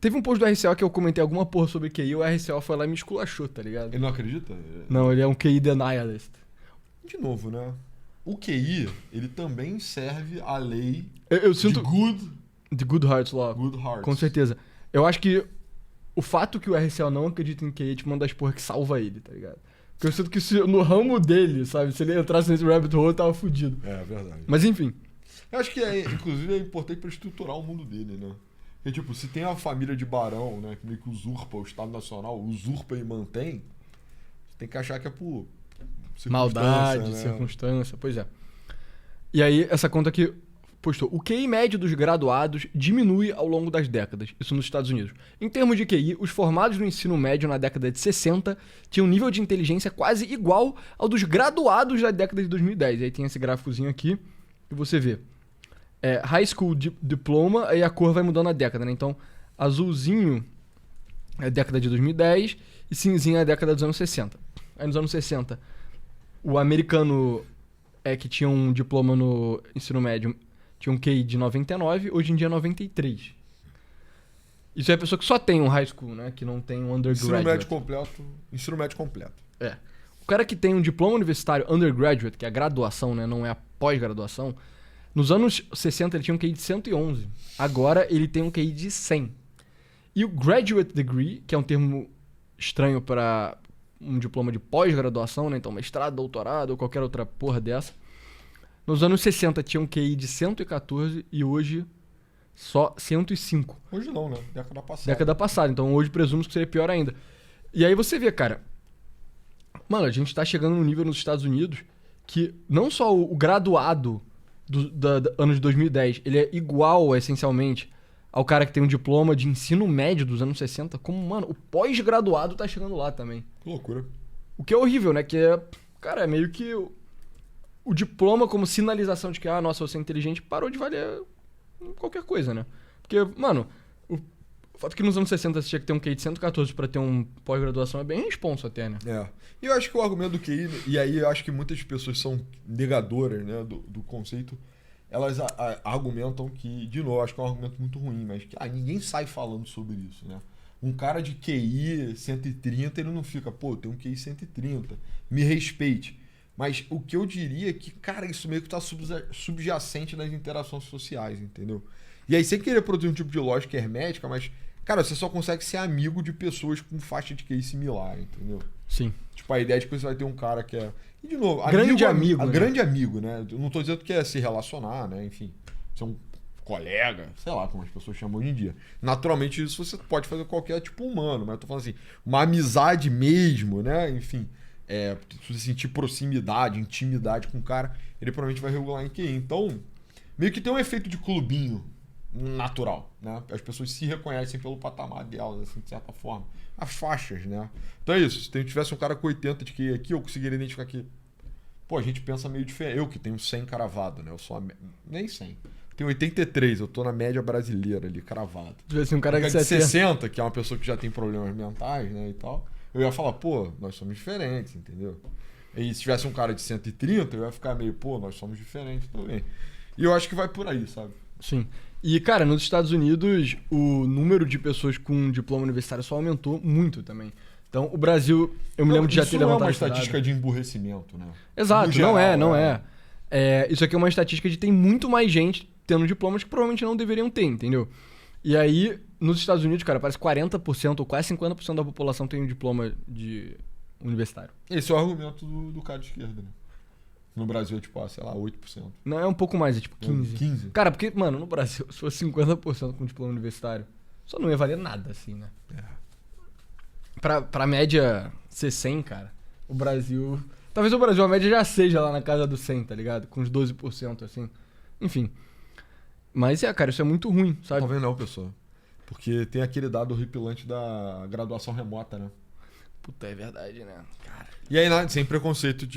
Teve um post do RCO que eu comentei alguma porra sobre QI e o RCO foi lá e me esculachou, tá ligado? Ele não acredita? Não, ele é um QI denialist. De novo, né? O QI, ele também serve à lei eu sinto de Good Hearts Law. Good Hearts. Com certeza. Eu acho que o fato que o RCO não acredita em QI é tipo uma das porras que salva ele, tá ligado? Porque eu sinto que no ramo dele, sabe? Se ele entrasse nesse rabbit hole, tava fudido. É verdade. Mas enfim. Eu acho que, inclusive, é importante pra estruturar o mundo dele, né? Porque, tipo, se tem uma família de barão, né, que meio que usurpa o Estado Nacional, usurpa e mantém, você tem que achar que é por maldade, né? circunstância, pois é. E aí, essa conta aqui postou, o QI médio dos graduados diminui ao longo das décadas, isso nos Estados Unidos. Em termos de QI, os formados no ensino médio na década de 60 tinham um nível de inteligência quase igual ao dos graduados da década de 2010. E aí tem esse gráficozinho aqui, que você vê. High School Diploma, aí a cor vai mudando a década, né? Então, azulzinho é a década de 2010 e cinzinho é a década dos anos 60. Aí nos anos 60, o americano que tinha um diploma no ensino médio tinha um QI de 99, hoje em dia é 93. Isso é a pessoa que só tem um high school, né? Que não tem um undergraduate. Ensino médio completo. O cara que tem um diploma universitário undergraduate, que é a graduação, né? Não é a pós-graduação. Nos anos 60 ele tinha um QI de 111. Agora ele tem um QI de 100. E o graduate degree, que é um termo estranho para um diploma de pós-graduação, né? Então mestrado, doutorado ou qualquer outra porra dessa. Nos anos 60 tinha um QI de 114 e hoje só 105. Hoje não, né? Década passada. Então hoje presumo que seria pior ainda. E aí você vê, cara... Mano, a gente tá chegando num nível nos Estados Unidos que não só o graduado... do ano de 2010, ele é igual, essencialmente, ao cara que tem um diploma de ensino médio dos anos 60, como, mano, o pós-graduado tá chegando lá também. Que loucura. O que é horrível, né? Que cara, é meio que o diploma como sinalização de que, nossa, você é inteligente, parou de valer qualquer coisa, né? Porque, mano, o fato que nos anos 60 você tinha que ter um QI de 114 pra ter um pós-graduação é bem responso até, né? E eu acho que o argumento do QI, e aí eu acho que muitas pessoas são negadoras, né, do conceito, elas argumentam que, de novo, acho que é um argumento muito ruim, mas que ninguém sai falando sobre isso, né? Um cara de QI 130, ele não fica, tem um QI 130, me respeite. Mas o que eu diria é que, cara, isso meio que tá subjacente nas interações sociais, entendeu? E aí, sem querer produzir um tipo de lógica hermética, mas, cara, você só consegue ser amigo de pessoas com faixa de QI similar, entendeu? Sim. Tipo, a ideia de que você vai ter um cara que é... E, de novo, grande amigo, né? Grande amigo, né? Eu não tô dizendo que é se relacionar, né? Enfim, ser um colega, sei lá como as pessoas chamam hoje em dia. Naturalmente isso você pode fazer com qualquer tipo humano, mas eu tô falando assim, uma amizade mesmo, né? Enfim, se você sentir proximidade, intimidade com o cara, ele provavelmente vai regular em QI. Então, meio que tem um efeito de clubinho natural, né? As pessoas se reconhecem pelo patamar delas, assim, de certa forma. As faixas, né? Então é isso. Se tivesse um cara com 80 de QI aqui, eu conseguiria identificar que, pô, a gente pensa meio diferente. Eu que tenho 100 cravado, né? Eu sou nem 100. Tenho 83, eu tô na média brasileira ali, cravado. Se tivesse um cara de que 60, que é uma pessoa que já tem problemas mentais, né, e tal, eu ia falar, pô, nós somos diferentes, entendeu? E se tivesse um cara de 130, eu ia ficar meio, pô, nós somos diferentes também. E eu acho que vai por aí, sabe? Sim. E, cara, nos Estados Unidos, o número de pessoas com diploma universitário só aumentou muito também. Então, o Brasil, eu me lembro de já ter levantado. Isso não é uma estatística de emburrecimento, né? Exato, geral, não é. Isso aqui é uma estatística de tem muito mais gente tendo diplomas que provavelmente não deveriam ter, entendeu? E aí, nos Estados Unidos, cara, parece que 40% ou quase 50% da população tem um diploma de universitário. Esse é o argumento do cara de esquerda, né? No Brasil é tipo, sei lá, 8%. Não, é um pouco mais, é tipo 15%. 15%? Cara, porque, mano, no Brasil, se fosse 50% com diploma universitário, só não ia valer nada, assim, né? Pra média ser 100, cara, o Brasil... Talvez o Brasil, a média já seja lá na casa do 100, tá ligado? Com uns 12%, assim. Enfim. Mas, cara, isso é muito ruim, sabe? Talvez não, pessoal. Porque tem aquele dado horripilante da graduação remota, né? Puta, é verdade, né? Cara. E aí, sem preconceito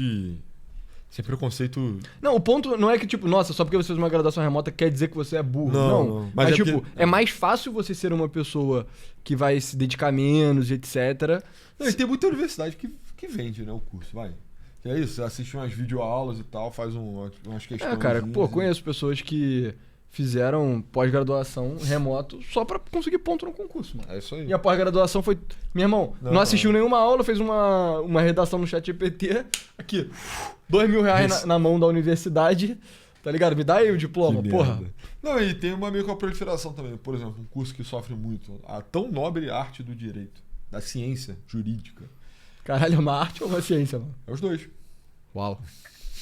Sem preconceito... Não, o ponto não é que, tipo, nossa, só porque você fez uma graduação remota quer dizer que você é burro. Não. Mas tipo, porque... é mais fácil você ser uma pessoa que vai se dedicar menos, etc. Não, e tem muita universidade que vende, né, o curso, vai. Que é isso, você assiste umas videoaulas e tal, faz umas questões. Cara, pô, conheço pessoas que fizeram pós-graduação remoto só pra conseguir ponto no concurso, mano. É isso aí. E a pós-graduação foi... Meu irmão, não assistiu nenhuma aula, fez uma redação no ChatGPT. Aqui, R$2.000 na mão da universidade, tá ligado? Me dá aí o diploma, porra. Não, e tem meio que uma proliferação também. Por exemplo, um curso que sofre muito. A tão nobre arte do direito, da ciência jurídica. Caralho, é uma arte ou uma ciência, mano? É os dois. Uau.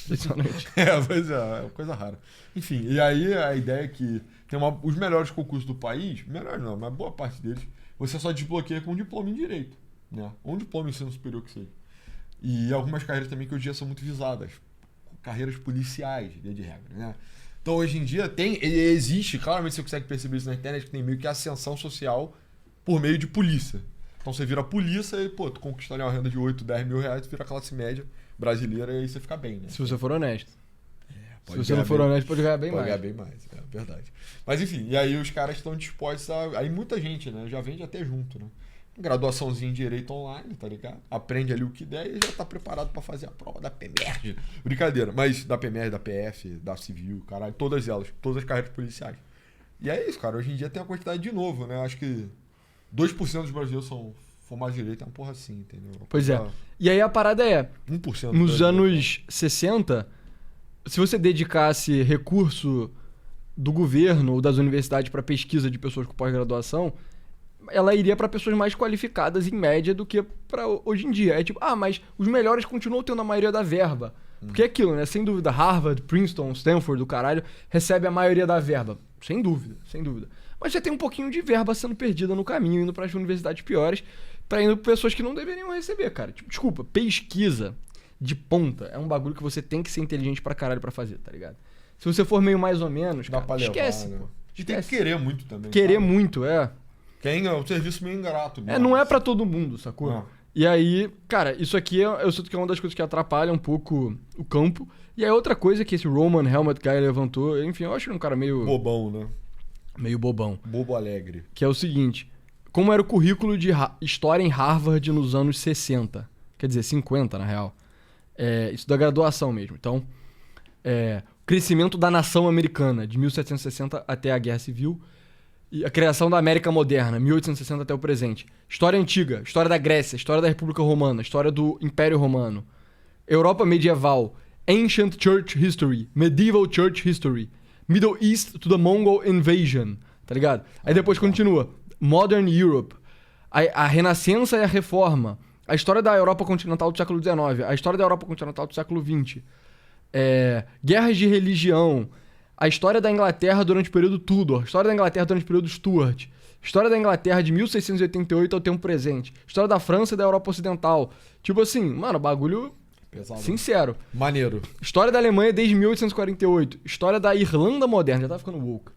Impressionante. Pois é uma coisa rara. Enfim, e aí a ideia é que tem os melhores concursos do país, melhores não, mas boa parte deles, você só desbloqueia com um diploma em direito, né? Ou um diploma em ensino superior que seja. E algumas carreiras também que hoje em dia são muito visadas. Carreiras policiais, via de regra, né? Então hoje em dia existe, claramente você consegue perceber isso na internet, que tem meio que ascensão social por meio de polícia. Então você vira polícia e, pô, tu conquista ali uma renda de 8, 10 mil reais, tu vira classe média brasileira e aí você fica bem, né? Se você for honesto. Se você não for honesto, pode ganhar bem mais. Pode ganhar bem mais, é verdade. Mas enfim, e aí os caras estão dispostos a... Aí muita gente, né? Já vende até junto, né? Graduaçãozinha em Direito online, tá ligado? Aprende ali o que der e já tá preparado pra fazer a prova da PEMERG. Brincadeira, mas da PEMERG, da PF, da Civil, caralho, todas elas, todas as carreiras policiais. E é isso, cara. Hoje em dia tem uma quantidade de novo, né? Acho que 2% dos brasileiros são formados de direito, é uma porra assim, entendeu? Pois é. E aí a parada é... 1%. Nos anos 60, se você dedicasse recurso do governo ou das universidades para pesquisa de pessoas com pós-graduação, ela iria para pessoas mais qualificadas em média do que para hoje em dia. É tipo, mas os melhores continuam tendo a maioria da verba. Porque é aquilo, né? Sem dúvida, Harvard, Princeton, Stanford, do caralho, recebe a maioria da verba. Sem dúvida, sem dúvida. Mas já tem um pouquinho de verba sendo perdida no caminho, indo para as universidades piores, para indo pra pessoas que não deveriam receber, cara. Tipo, desculpa, pesquisa de ponta é um bagulho que você tem que ser inteligente pra caralho pra fazer, tá ligado? Se você for meio mais ou menos, cara, esquece, né? pô. E tem que querer muito também. Querer muito, é. É um serviço meio ingrato. Não é pra todo mundo, sacou? Não. E aí, cara, isso aqui eu sinto que é uma das coisas que atrapalha um pouco o campo. E aí outra coisa que esse Roman Helmet Guy levantou, enfim, eu acho ele um cara meio... Bobão, né? Meio bobão. Bobo alegre. Que é o seguinte, como era o currículo de história em Harvard nos anos 60? Quer dizer, 50, na real. Isso da graduação mesmo. Então, crescimento da nação americana, de 1760 até a Guerra Civil. E a criação da América Moderna, 1860 até o presente. História antiga, história da Grécia, história da República Romana, história do Império Romano. Europa medieval, Ancient Church History, Medieval Church History, Middle East to the Mongol Invasion, tá ligado? Aí depois continua, Modern Europe, a Renascença e a Reforma, a história da Europa continental do século XIX, a história da Europa continental do século XX, guerras de religião, A história da Inglaterra durante o período Tudor. História da Inglaterra durante o período Stuart. História da Inglaterra de 1688 ao tempo presente. História da França e da Europa Ocidental. Tipo assim, mano, bagulho Pesado. sincero. Maneiro. História da Alemanha desde 1848. História da Irlanda moderna. Já tá ficando woke.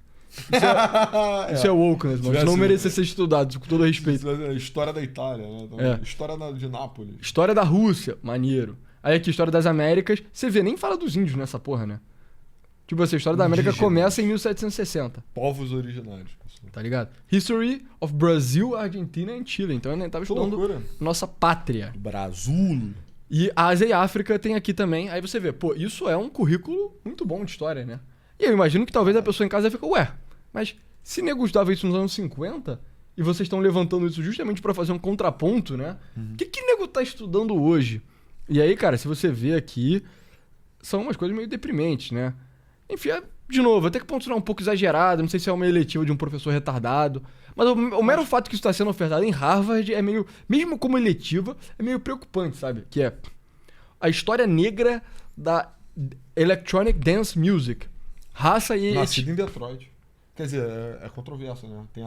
Isso é wokeness, mano. Isso não merecia ser estudado, com todo respeito. História da Itália, né? É. História de Nápoles. História da Rússia, maneiro. Aí aqui, história das Américas. Você vê, nem fala dos índios nessa porra, né? Tipo assim, a história da América Indígenas. começa em 1760, Povos originários. tá ligado? History of Brazil, Argentina e Chile. Então eu nem tava Que estudando loucura. nossa pátria. Brasil. E Ásia e África tem aqui também. Aí você vê, pô, isso é um currículo muito bom de história, né? E eu imagino que talvez a pessoa em casa fique, ué, mas se nego estudava isso nos anos 50 e vocês estão levantando isso justamente pra fazer um contraponto, né? O que nego tá estudando hoje? E aí, cara, se você vê aqui, são umas coisas meio deprimentes, né? Enfim, de novo, até que ponto isso não é um pouco exagerado, não sei se é uma eletiva de um professor retardado, mas o mero fato que isso está sendo ofertado em Harvard é meio, mesmo como eletiva, é meio preocupante, sabe? Que é a história negra da Electronic Dance Music. Raça e... Nascido em Detroit. Quer dizer, é controverso, né? Tem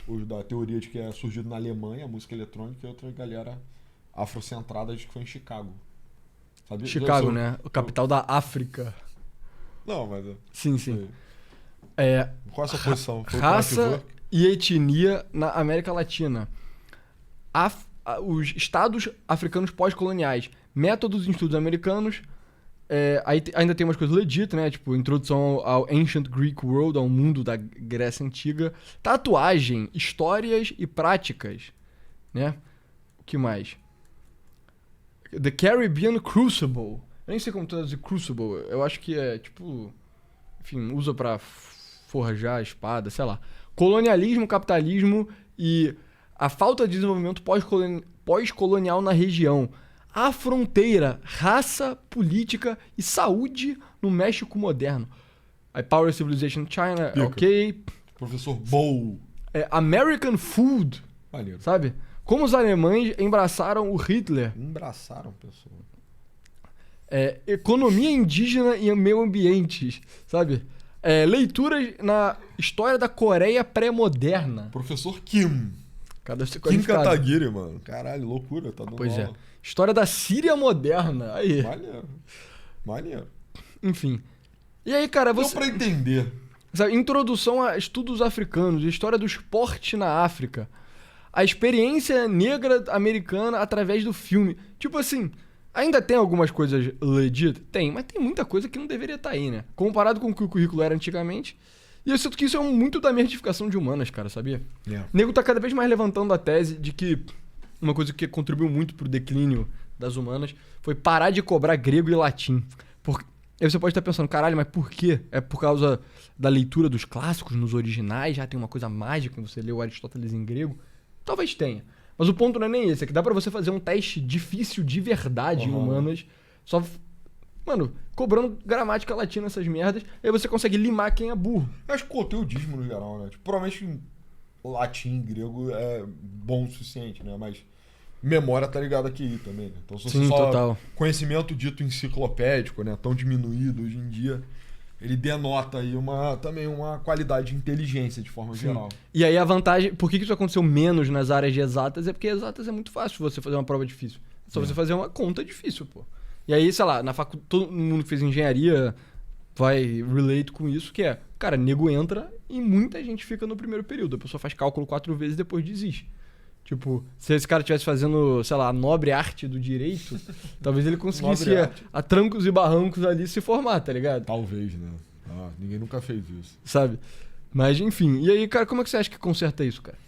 os da teoria de que é surgido na Alemanha, a música eletrônica, e outra galera afrocentrada de que foi em Chicago. Sabia? Chicago, né? O capital da África. Não, mas... Sim, sim. É, Qual é a sua posição? Foi raça e etnia na América Latina. Os estados africanos pós-coloniais. Métodos em estudos americanos. Aí ainda tem umas coisas legit, né? Tipo, introdução ao Ancient Greek World, ao mundo da Grécia Antiga. Tatuagem, histórias e práticas, né? O que mais? The Caribbean Crucible. Eu nem sei como traduzir Crucible. Eu acho que é, tipo... Enfim, usa pra forjar a espada, sei lá. Colonialismo, capitalismo e a falta de desenvolvimento pós-colonial na região. A fronteira, raça, política e saúde no México moderno. Aí Power Civilization China, Pica. ok. Professor Bow. American Food, Maneiro. sabe? Como os alemães embraçaram o Hitler. Embraçaram, pessoal. Economia indígena e meio ambiente, sabe? Leituras na história da Coreia pré-moderna. Professor Kim. Cada ser Kim qualificado. Kataguiri, mano. Caralho, loucura. Tá dando Pois é. aula. História da Síria moderna. Aí. Maneiro. Enfim. E aí, cara, Deu você... pra entender. Sabe, introdução a estudos africanos, história do esporte na África. A experiência negra americana através do filme. Tipo assim, ainda tem algumas coisas legit? Tem, mas tem muita coisa que não deveria estar aí, né? Comparado com o que o currículo era antigamente. E eu sinto que isso é muito da merdificação de humanas, cara, sabia? Yeah. O nego tá cada vez mais levantando a tese de que uma coisa que contribuiu muito pro declínio das humanas foi parar de cobrar grego e latim. Aí você pode estar pensando, caralho, mas por quê? É por causa da leitura dos clássicos nos originais? Já tem uma coisa mágica quando você lê o Aristóteles em grego? Talvez tenha. Mas o ponto não é nem esse, é que dá pra você fazer um teste difícil de verdade em humanas, só, mano, cobrando gramática latina essas merdas, aí você consegue limar quem é burro. Eu acho que conteudismo no geral, né? Tipo, provavelmente latim, grego é bom o suficiente, né? Mas memória tá ligada aqui também, né? Então se você Sim, só total. conhecimento dito enciclopédico, né? Tão diminuído hoje em dia, ele denota aí também uma qualidade de inteligência de forma geral. E aí a vantagem, por que isso aconteceu menos nas áreas de exatas? É porque exatas é muito fácil você fazer uma prova difícil. É só você fazer uma conta difícil, pô. E aí, sei lá, na faculdade, todo mundo que fez engenharia vai relate com isso, que é, cara, nego entra e muita gente fica no primeiro período. A pessoa faz cálculo 4 vezes e depois desiste. Tipo, se esse cara estivesse fazendo, sei lá, a nobre arte do direito, talvez ele conseguisse a trancos e barrancos ali se formar, tá ligado? Talvez, né? Ninguém nunca fez isso. Sabe? Mas, enfim. E aí, cara, como é que você acha que conserta isso, cara?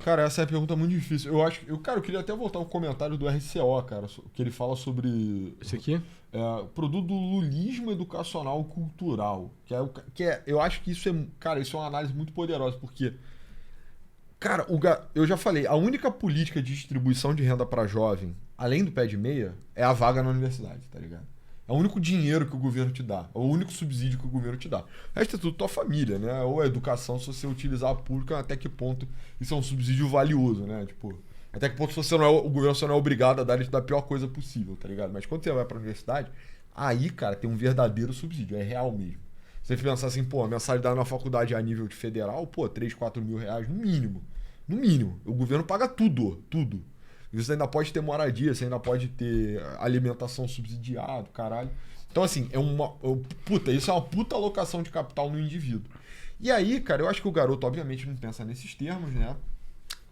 Cara, essa é a pergunta muito difícil. Eu queria até voltar ao comentário do RCO, cara, que ele fala sobre... Esse aqui? Produto do lulismo educacional cultural. Eu acho que isso isso é uma análise muito poderosa, porque... Cara, eu já falei, a única política de distribuição de renda pra jovem, além do pé de meia, é a vaga na universidade, tá ligado? É o único dinheiro que o governo te dá, é o único subsídio que o governo te dá. O resto é tudo tua família, né? Ou a educação, se você utilizar a pública, até que ponto isso é um subsídio valioso, né? Tipo, até que ponto o governo só não é obrigado a dar a pior coisa possível, tá ligado? Mas quando você vai pra universidade, aí, cara, tem um verdadeiro subsídio, é real mesmo. Se você pensar assim, pô, a mensalidade na faculdade a nível de federal, pô, 3, 4 mil reais no mínimo. No mínimo. O governo paga tudo, tudo. E você ainda pode ter moradia, você ainda pode ter alimentação subsidiada, caralho. Então, assim, isso é uma puta alocação de capital no indivíduo. E aí, cara, eu acho que o garoto, obviamente, não pensa nesses termos, né?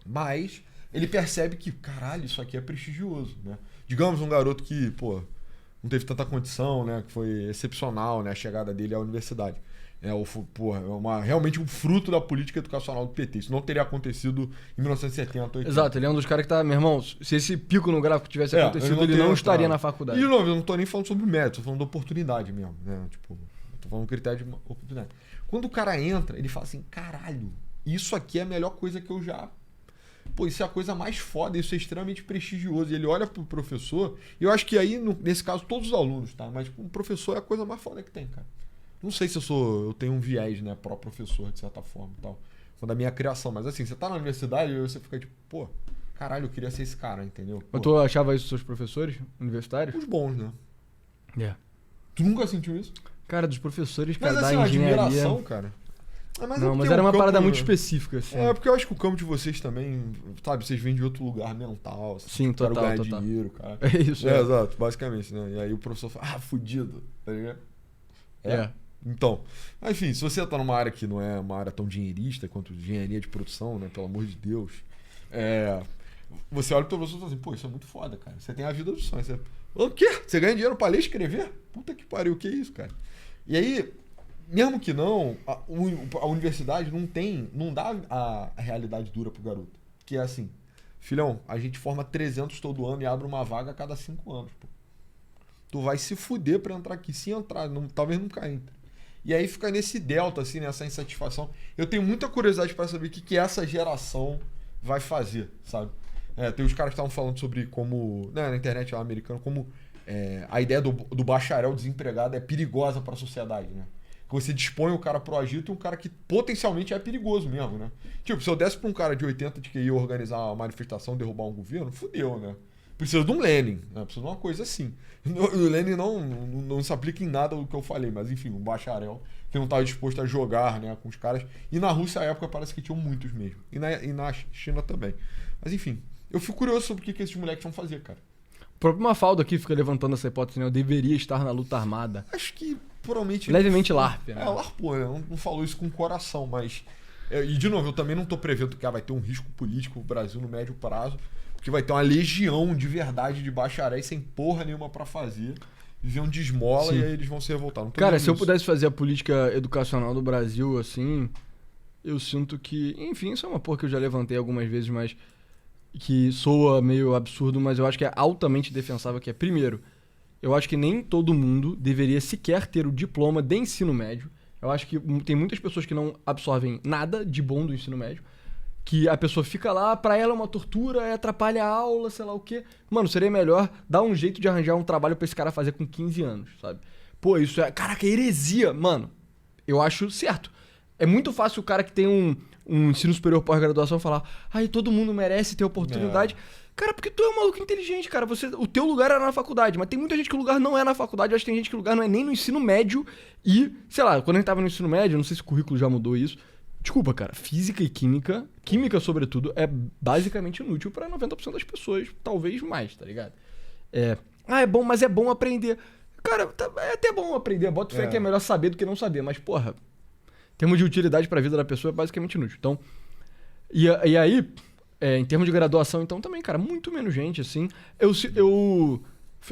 Mas ele percebe que, caralho, isso aqui é prestigioso, né? Digamos um garoto que, pô, não teve tanta condição, né? Que foi excepcional, né? A chegada dele à universidade. Realmente um fruto da política educacional do PT. Isso não teria acontecido em 1970, 80. Exato, ele é um dos caras que tá... Meu irmão, se esse pico no gráfico tivesse acontecido, ele não estaria na faculdade. E, de novo, eu não tô nem falando sobre mérito, tô falando de oportunidade mesmo, né? Tipo, eu tô falando de critério de oportunidade. Quando o cara entra, ele fala assim, caralho, isso aqui é a melhor coisa que eu já... Pô, isso é a coisa mais foda, isso é extremamente prestigioso. E ele olha pro professor, e eu acho que aí, nesse caso, todos os alunos, tá? Mas o professor é a coisa mais foda que tem, cara. Não sei se eu tenho um viés, né, pró-professor, de certa forma e tal. Foi da minha criação. Mas assim, você tá na universidade e você fica tipo, pô, caralho, eu queria ser esse cara, entendeu? Mas tu achava isso dos seus professores universitários? Os bons, né? É. Tu nunca sentiu isso? Cara, dos professores, Mas cara, assim, da uma engenharia... admiração, cara. Mas era uma parada muito específica, assim. É, porque eu acho que o campo de vocês também, sabe, vocês vêm de outro lugar mental. Assim, sim, total, ganhar total. dinheiro, cara. É isso. Exato, basicamente, né? E aí o professor fala, fudido, tá ligado? Então, enfim, se você tá numa área que não é uma área tão dinheirista quanto engenharia de produção, né? Pelo amor de Deus. Você olha pro professor e fala assim, pô, isso é muito foda, cara. Você tem a vida dos sonhos. O quê? Você ganha dinheiro pra ler e escrever? Puta que pariu, o que é isso, cara? E aí, mesmo que não, a universidade não dá a realidade dura pro garoto. Que é assim, filhão, a gente forma 300 todo ano e abre uma vaga a cada 5 anos, pô. Tu vai se fuder pra entrar aqui. Se entrar, talvez nunca entre. E aí fica nesse delta, assim, nessa insatisfação. Eu tenho muita curiosidade para saber o que essa geração vai fazer, sabe? Tem os caras que estavam falando sobre como, né, na internet lá, americano, como a ideia do bacharel desempregado é perigosa para a sociedade, né? Que você dispõe o cara pro agito e um cara que potencialmente é perigoso mesmo, né? Tipo, se eu desse pra um cara de 80 de que ia organizar uma manifestação, derrubar um governo, fudeu, né? Precisa de um Lenin, né? Precisa de uma coisa assim. O Lenin não se aplica em nada do que eu falei, mas enfim, um bacharel que não estava disposto a jogar, né, com os caras. E na Rússia, à época, parece que tinham muitos mesmo. E na China também. Mas enfim, eu fico curioso sobre o que esses moleques vão fazer, cara. O próprio Mafalda aqui fica levantando essa hipótese, né? Eu deveria estar na luta armada. Acho que, provavelmente... Levemente LARP, né? LARPou, né? Não falou isso com o coração, mas... E, de novo, eu também não tô prevendo que vai ter um risco político no Brasil no médio prazo. Porque vai ter uma legião de verdade de bacharéis sem porra nenhuma pra fazer. Viviam de esmola. Sim. E aí eles vão se revoltar. Cara, se eu pudesse fazer a política educacional do Brasil, assim, eu sinto que... Enfim, isso é uma porra que eu já levantei algumas vezes, mas... Que soa meio absurdo, mas eu acho que é altamente defensável, que é, primeiro, eu acho que nem todo mundo deveria sequer ter o diploma de ensino médio. Eu acho que tem muitas pessoas que não absorvem nada de bom do ensino médio. Que a pessoa fica lá, pra ela é uma tortura, atrapalha a aula, sei lá o quê. Mano, seria melhor dar um jeito de arranjar um trabalho pra esse cara fazer com 15 anos, sabe? Pô, isso é... Caraca, heresia! Mano, eu acho certo. É muito fácil o cara que tem um ensino superior pós-graduação falar todo mundo merece ter oportunidade. Cara, porque tu é um maluco inteligente, cara. O teu lugar era na faculdade, mas tem muita gente que o lugar não é na faculdade. Eu acho que tem gente que o lugar não é nem no ensino médio. E, sei lá, quando a gente tava no ensino médio, não sei se o currículo já mudou isso. Desculpa, cara, física e química sobretudo, é basicamente inútil pra 90% das pessoas, talvez mais, tá ligado? É bom, mas é bom aprender. Cara, é até bom aprender, bota fé que é melhor saber do que não saber, mas porra, em termos de utilidade pra vida da pessoa é basicamente inútil. Então, e aí, em termos de graduação, então também, cara, muito menos gente, assim. Eu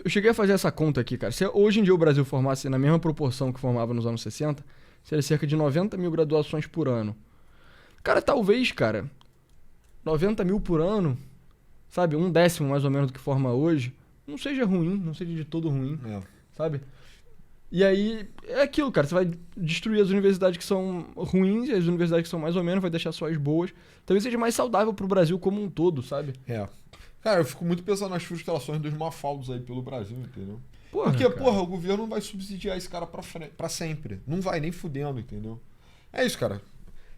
cheguei a fazer essa conta aqui, cara. Se hoje em dia o Brasil formasse na mesma proporção que formava nos anos 60... Seria cerca de 90 mil graduações por ano. Cara, talvez, 90 mil por ano, sabe? 1/10 mais ou menos do que forma hoje, não seja ruim, não seja de todo ruim, sabe? E aí, é aquilo, cara. Você vai destruir as universidades que são ruins e as universidades que são mais ou menos, vai deixar só as boas. Talvez seja mais saudável pro Brasil como um todo, sabe? Cara, eu fico muito pensando nas frustrações dos mafaldos aí pelo Brasil, entendeu? Porque, o governo não vai subsidiar esse cara pra sempre. Não vai, nem fudendo, entendeu? É isso, cara.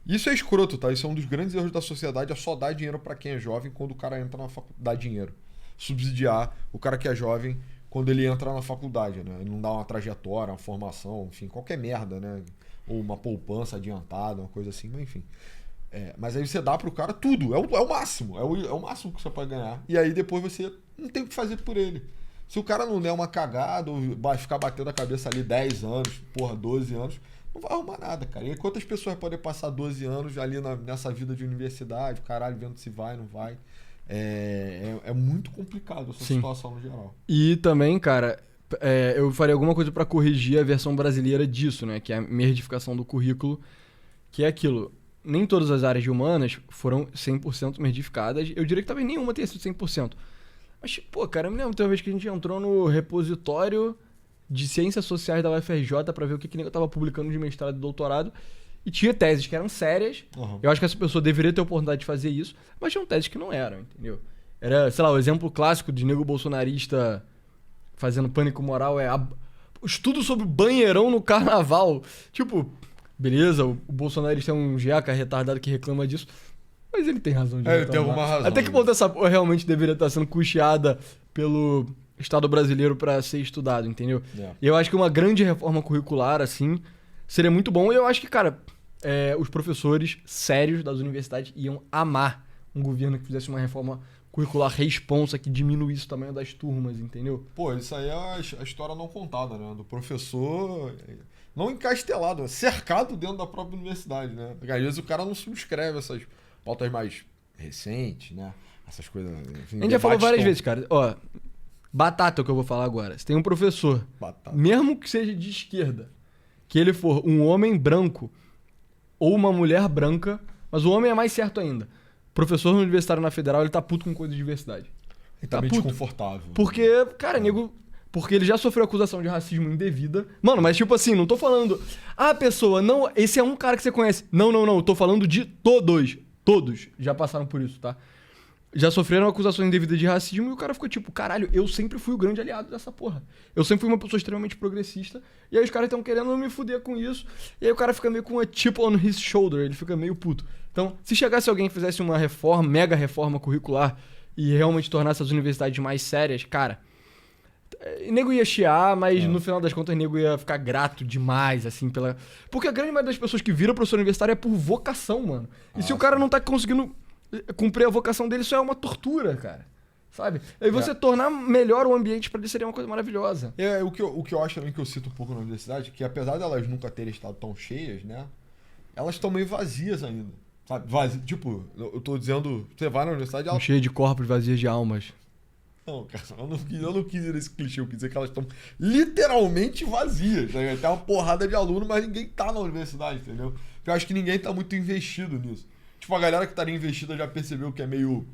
Isso é escroto, tá? Isso é um dos grandes erros da sociedade, é só dar dinheiro pra quem é jovem quando o cara entra na faculdade. Dar dinheiro. Subsidiar o cara que é jovem quando ele entra na faculdade, né? Ele não dá uma trajetória, uma formação, enfim, qualquer merda, né? ou uma poupança adiantada, uma coisa assim, mas enfim. Mas aí você dá pro cara tudo, é o máximo, é o máximo que você pode ganhar. E aí depois você não tem o que fazer por ele. Se o cara não der uma cagada ou vai ficar batendo a cabeça ali 10 anos, 12 anos, não vai arrumar nada, cara. E quantas pessoas podem passar 12 anos ali nessa vida de universidade, caralho, vendo se vai, não vai. É muito complicado essa situação no geral. E também, cara, eu faria alguma coisa pra corrigir a versão brasileira disso, né? Que é a merdificação do currículo, que é aquilo. Nem todas as áreas de humanas foram 100% merdificadas. Eu diria que talvez nenhuma tenha sido 100%. Mas, pô, cara, eu me lembro de uma vez que a gente entrou no repositório de Ciências Sociais da UFRJ pra ver o que eu tava publicando de mestrado e doutorado. E tinha teses que eram sérias. Uhum. Eu acho que essa pessoa deveria ter a oportunidade de fazer isso. Mas tinham teses que não eram, entendeu? Era, sei lá, o exemplo clássico de nego bolsonarista fazendo pânico moral o estudo sobre banheirão no carnaval. Tipo, beleza, o bolsonarista é um jeca retardado que reclama disso. Mas ele tem razão de reclamar. Ele tem alguma razão. Até que ponto essa porra realmente deveria estar sendo custeada pelo Estado brasileiro pra ser estudado, entendeu? E eu acho que uma grande reforma curricular, assim, seria muito bom. E eu acho que, cara, os professores sérios das universidades iam amar um governo que fizesse uma reforma curricular responsa, que diminuísse o tamanho das turmas, entendeu? Pô, isso aí é a história não contada, né? Do professor não encastelado, cercado dentro da própria universidade, né? Porque às vezes o cara não subscreve essas pautas mais recentes, né? Essas coisas... Enfim, a gente já falou várias vezes, cara. Ó, batata é o que eu vou falar agora. Você tem um professor, mesmo que seja de esquerda, que ele for um homem branco ou uma mulher branca, mas o homem é mais certo ainda. Professor universitário na Federal, ele tá puto com coisa de diversidade. Ele tá meio desconfortável. Porque, cara, nego... Porque ele já sofreu acusação de racismo indevida. Mano, mas tipo assim, não tô falando... Ah, pessoa, não... Esse é um cara que você conhece. Não. Eu tô falando de todos. Todos já passaram por isso, tá? Já sofreram acusações indevidas de racismo e o cara ficou tipo, caralho, eu sempre fui o grande aliado dessa porra. Eu sempre fui uma pessoa extremamente progressista e aí os caras estão querendo me fuder com isso. E aí o cara fica meio com uma chip on his shoulder, ele fica meio puto. Então, se chegasse alguém que fizesse uma reforma, mega reforma curricular e realmente tornasse as universidades mais sérias, cara, nego ia chiar, mas no final das contas nego ia ficar grato demais, assim, pela... Porque a grande maioria das pessoas que viram professor universitário é por vocação, mano. E se o cara não tá conseguindo cumprir a vocação dele, isso é uma tortura, cara. Sabe? Aí você tornar melhor o ambiente pra ele seria uma coisa maravilhosa. O que eu acho também que eu cito um pouco na universidade, que apesar delas nunca terem estado tão cheias, né? Elas estão meio vazias ainda. Sabe? Tipo, eu tô dizendo, você vai na universidade... Cheia de corpos vazias de almas. Não, cara, eu não quis ir nesse clichê, eu quis dizer que elas estão literalmente vazias. Né? Tem uma porrada de aluno, mas ninguém tá na universidade, entendeu? Eu acho que ninguém tá muito investido nisso. Tipo, a galera que estaria investida já percebeu que é meio,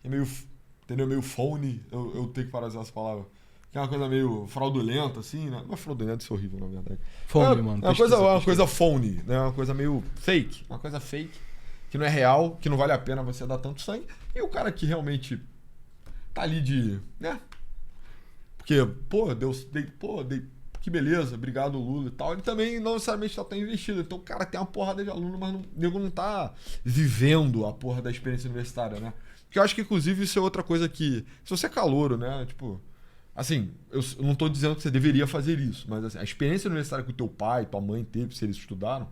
entendeu? Meio phony, eu tenho que parar de usar essa palavra. Que é uma coisa meio fraudulenta, assim, né? Não é fraudulenta, isso é horrível, na verdade. Phony, mano. É uma coisa phony, né? Uma coisa meio fake. Uma coisa fake, que não é real, que não vale a pena você dar tanto sangue. E o cara que realmente tá ali de, né? Porque, que beleza, obrigado Lula e tal. Ele também não necessariamente tá tão investido. Então o cara tem uma porrada de aluno, mas o nego não tá vivendo a porra da experiência universitária, né? Porque eu acho que, inclusive, isso é outra coisa que... Se você é calouro, né? Tipo... Assim, eu não tô dizendo que você deveria fazer isso, mas assim, a experiência universitária que o teu pai, tua mãe teve, se eles estudaram,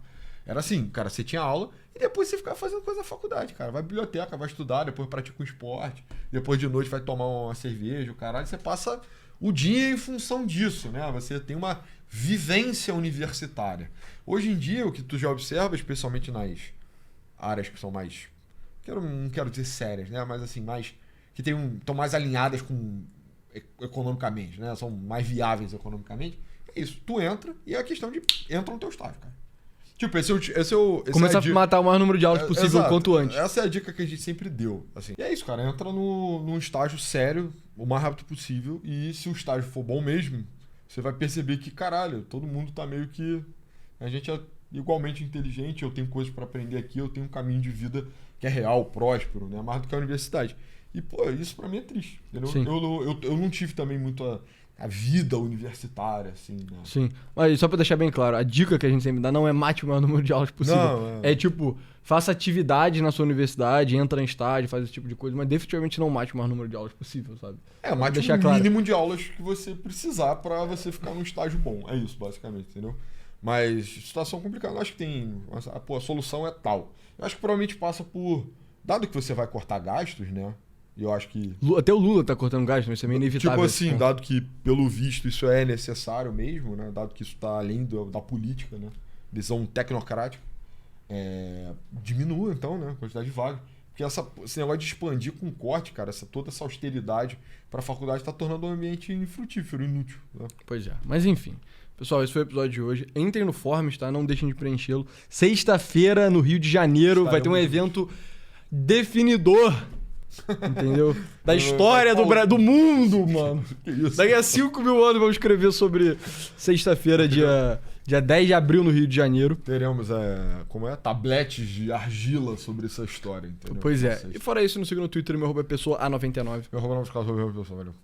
era assim, cara, você tinha aula e depois você ficava fazendo coisa na faculdade, cara. Vai à biblioteca, vai estudar, depois pratica um esporte, depois de noite vai tomar uma cerveja, o caralho. Você passa o dia em função disso, né? Você tem uma vivência universitária. Hoje em dia, o que tu já observa, especialmente nas áreas que são mais... não quero dizer sérias, né? Mas assim, mais... que estão mais alinhadas com... economicamente, né? São mais viáveis economicamente. É isso. Tu entra e é a questão de... Entra no teu estágio, cara. Tipo, Começa a matar o maior número de aulas possível exato. Quanto antes. Essa é a dica que a gente sempre deu. Assim. E é isso, cara. Entra num estágio sério o mais rápido possível. E se o estágio for bom mesmo, você vai perceber que, caralho, todo mundo tá meio que... A gente é igualmente inteligente, eu tenho coisas para aprender aqui, eu tenho um caminho de vida que é real, próspero, né? Mais do que a universidade. E, pô, isso pra mim é triste. Entendeu? Eu não tive também muito a vida universitária, assim, né? Sim. Mas só pra deixar bem claro, a dica que a gente sempre dá não é mate o maior número de aulas possível. Não, é tipo, faça atividade na sua universidade, entra em estágio, faz esse tipo de coisa, mas definitivamente não mate o maior número de aulas possível, sabe? Mate o mínimo de aulas que você precisar pra você ficar num estágio bom. É isso, basicamente, entendeu? Mas situação complicada. Eu acho que tem... Pô, a solução é tal. Eu acho que provavelmente passa por... Dado que você vai cortar gastos, né? E eu acho que... Até o Lula tá cortando gás, mas isso é meio inevitável. Tipo assim, dado que, pelo visto, isso é necessário mesmo, né? Dado que isso tá além da política, né? Decisão tecnocrática. Diminua, então, né? A quantidade de vagas. Porque esse negócio de expandir com corte, cara, toda essa austeridade para a faculdade tá tornando o ambiente infrutífero, inútil. Né? Pois é. Mas enfim. Pessoal, esse foi o episódio de hoje. Entrem no Forms, tá? Não deixem de preenchê-lo. Sexta-feira, no Rio de Janeiro, vai ter um evento definidor, entendeu? Da história do mundo, mano. Que isso? Daqui a 5 mil anos vamos escrever sobre sexta-feira, dia 10 de abril, no Rio de Janeiro. Teremos, tabletes de argila sobre essa história, entendeu? Pois é. E fora isso, nos siga no Twitter, meu @pessoa A99. Eu vou lá buscar sobre o pessoal, valeu.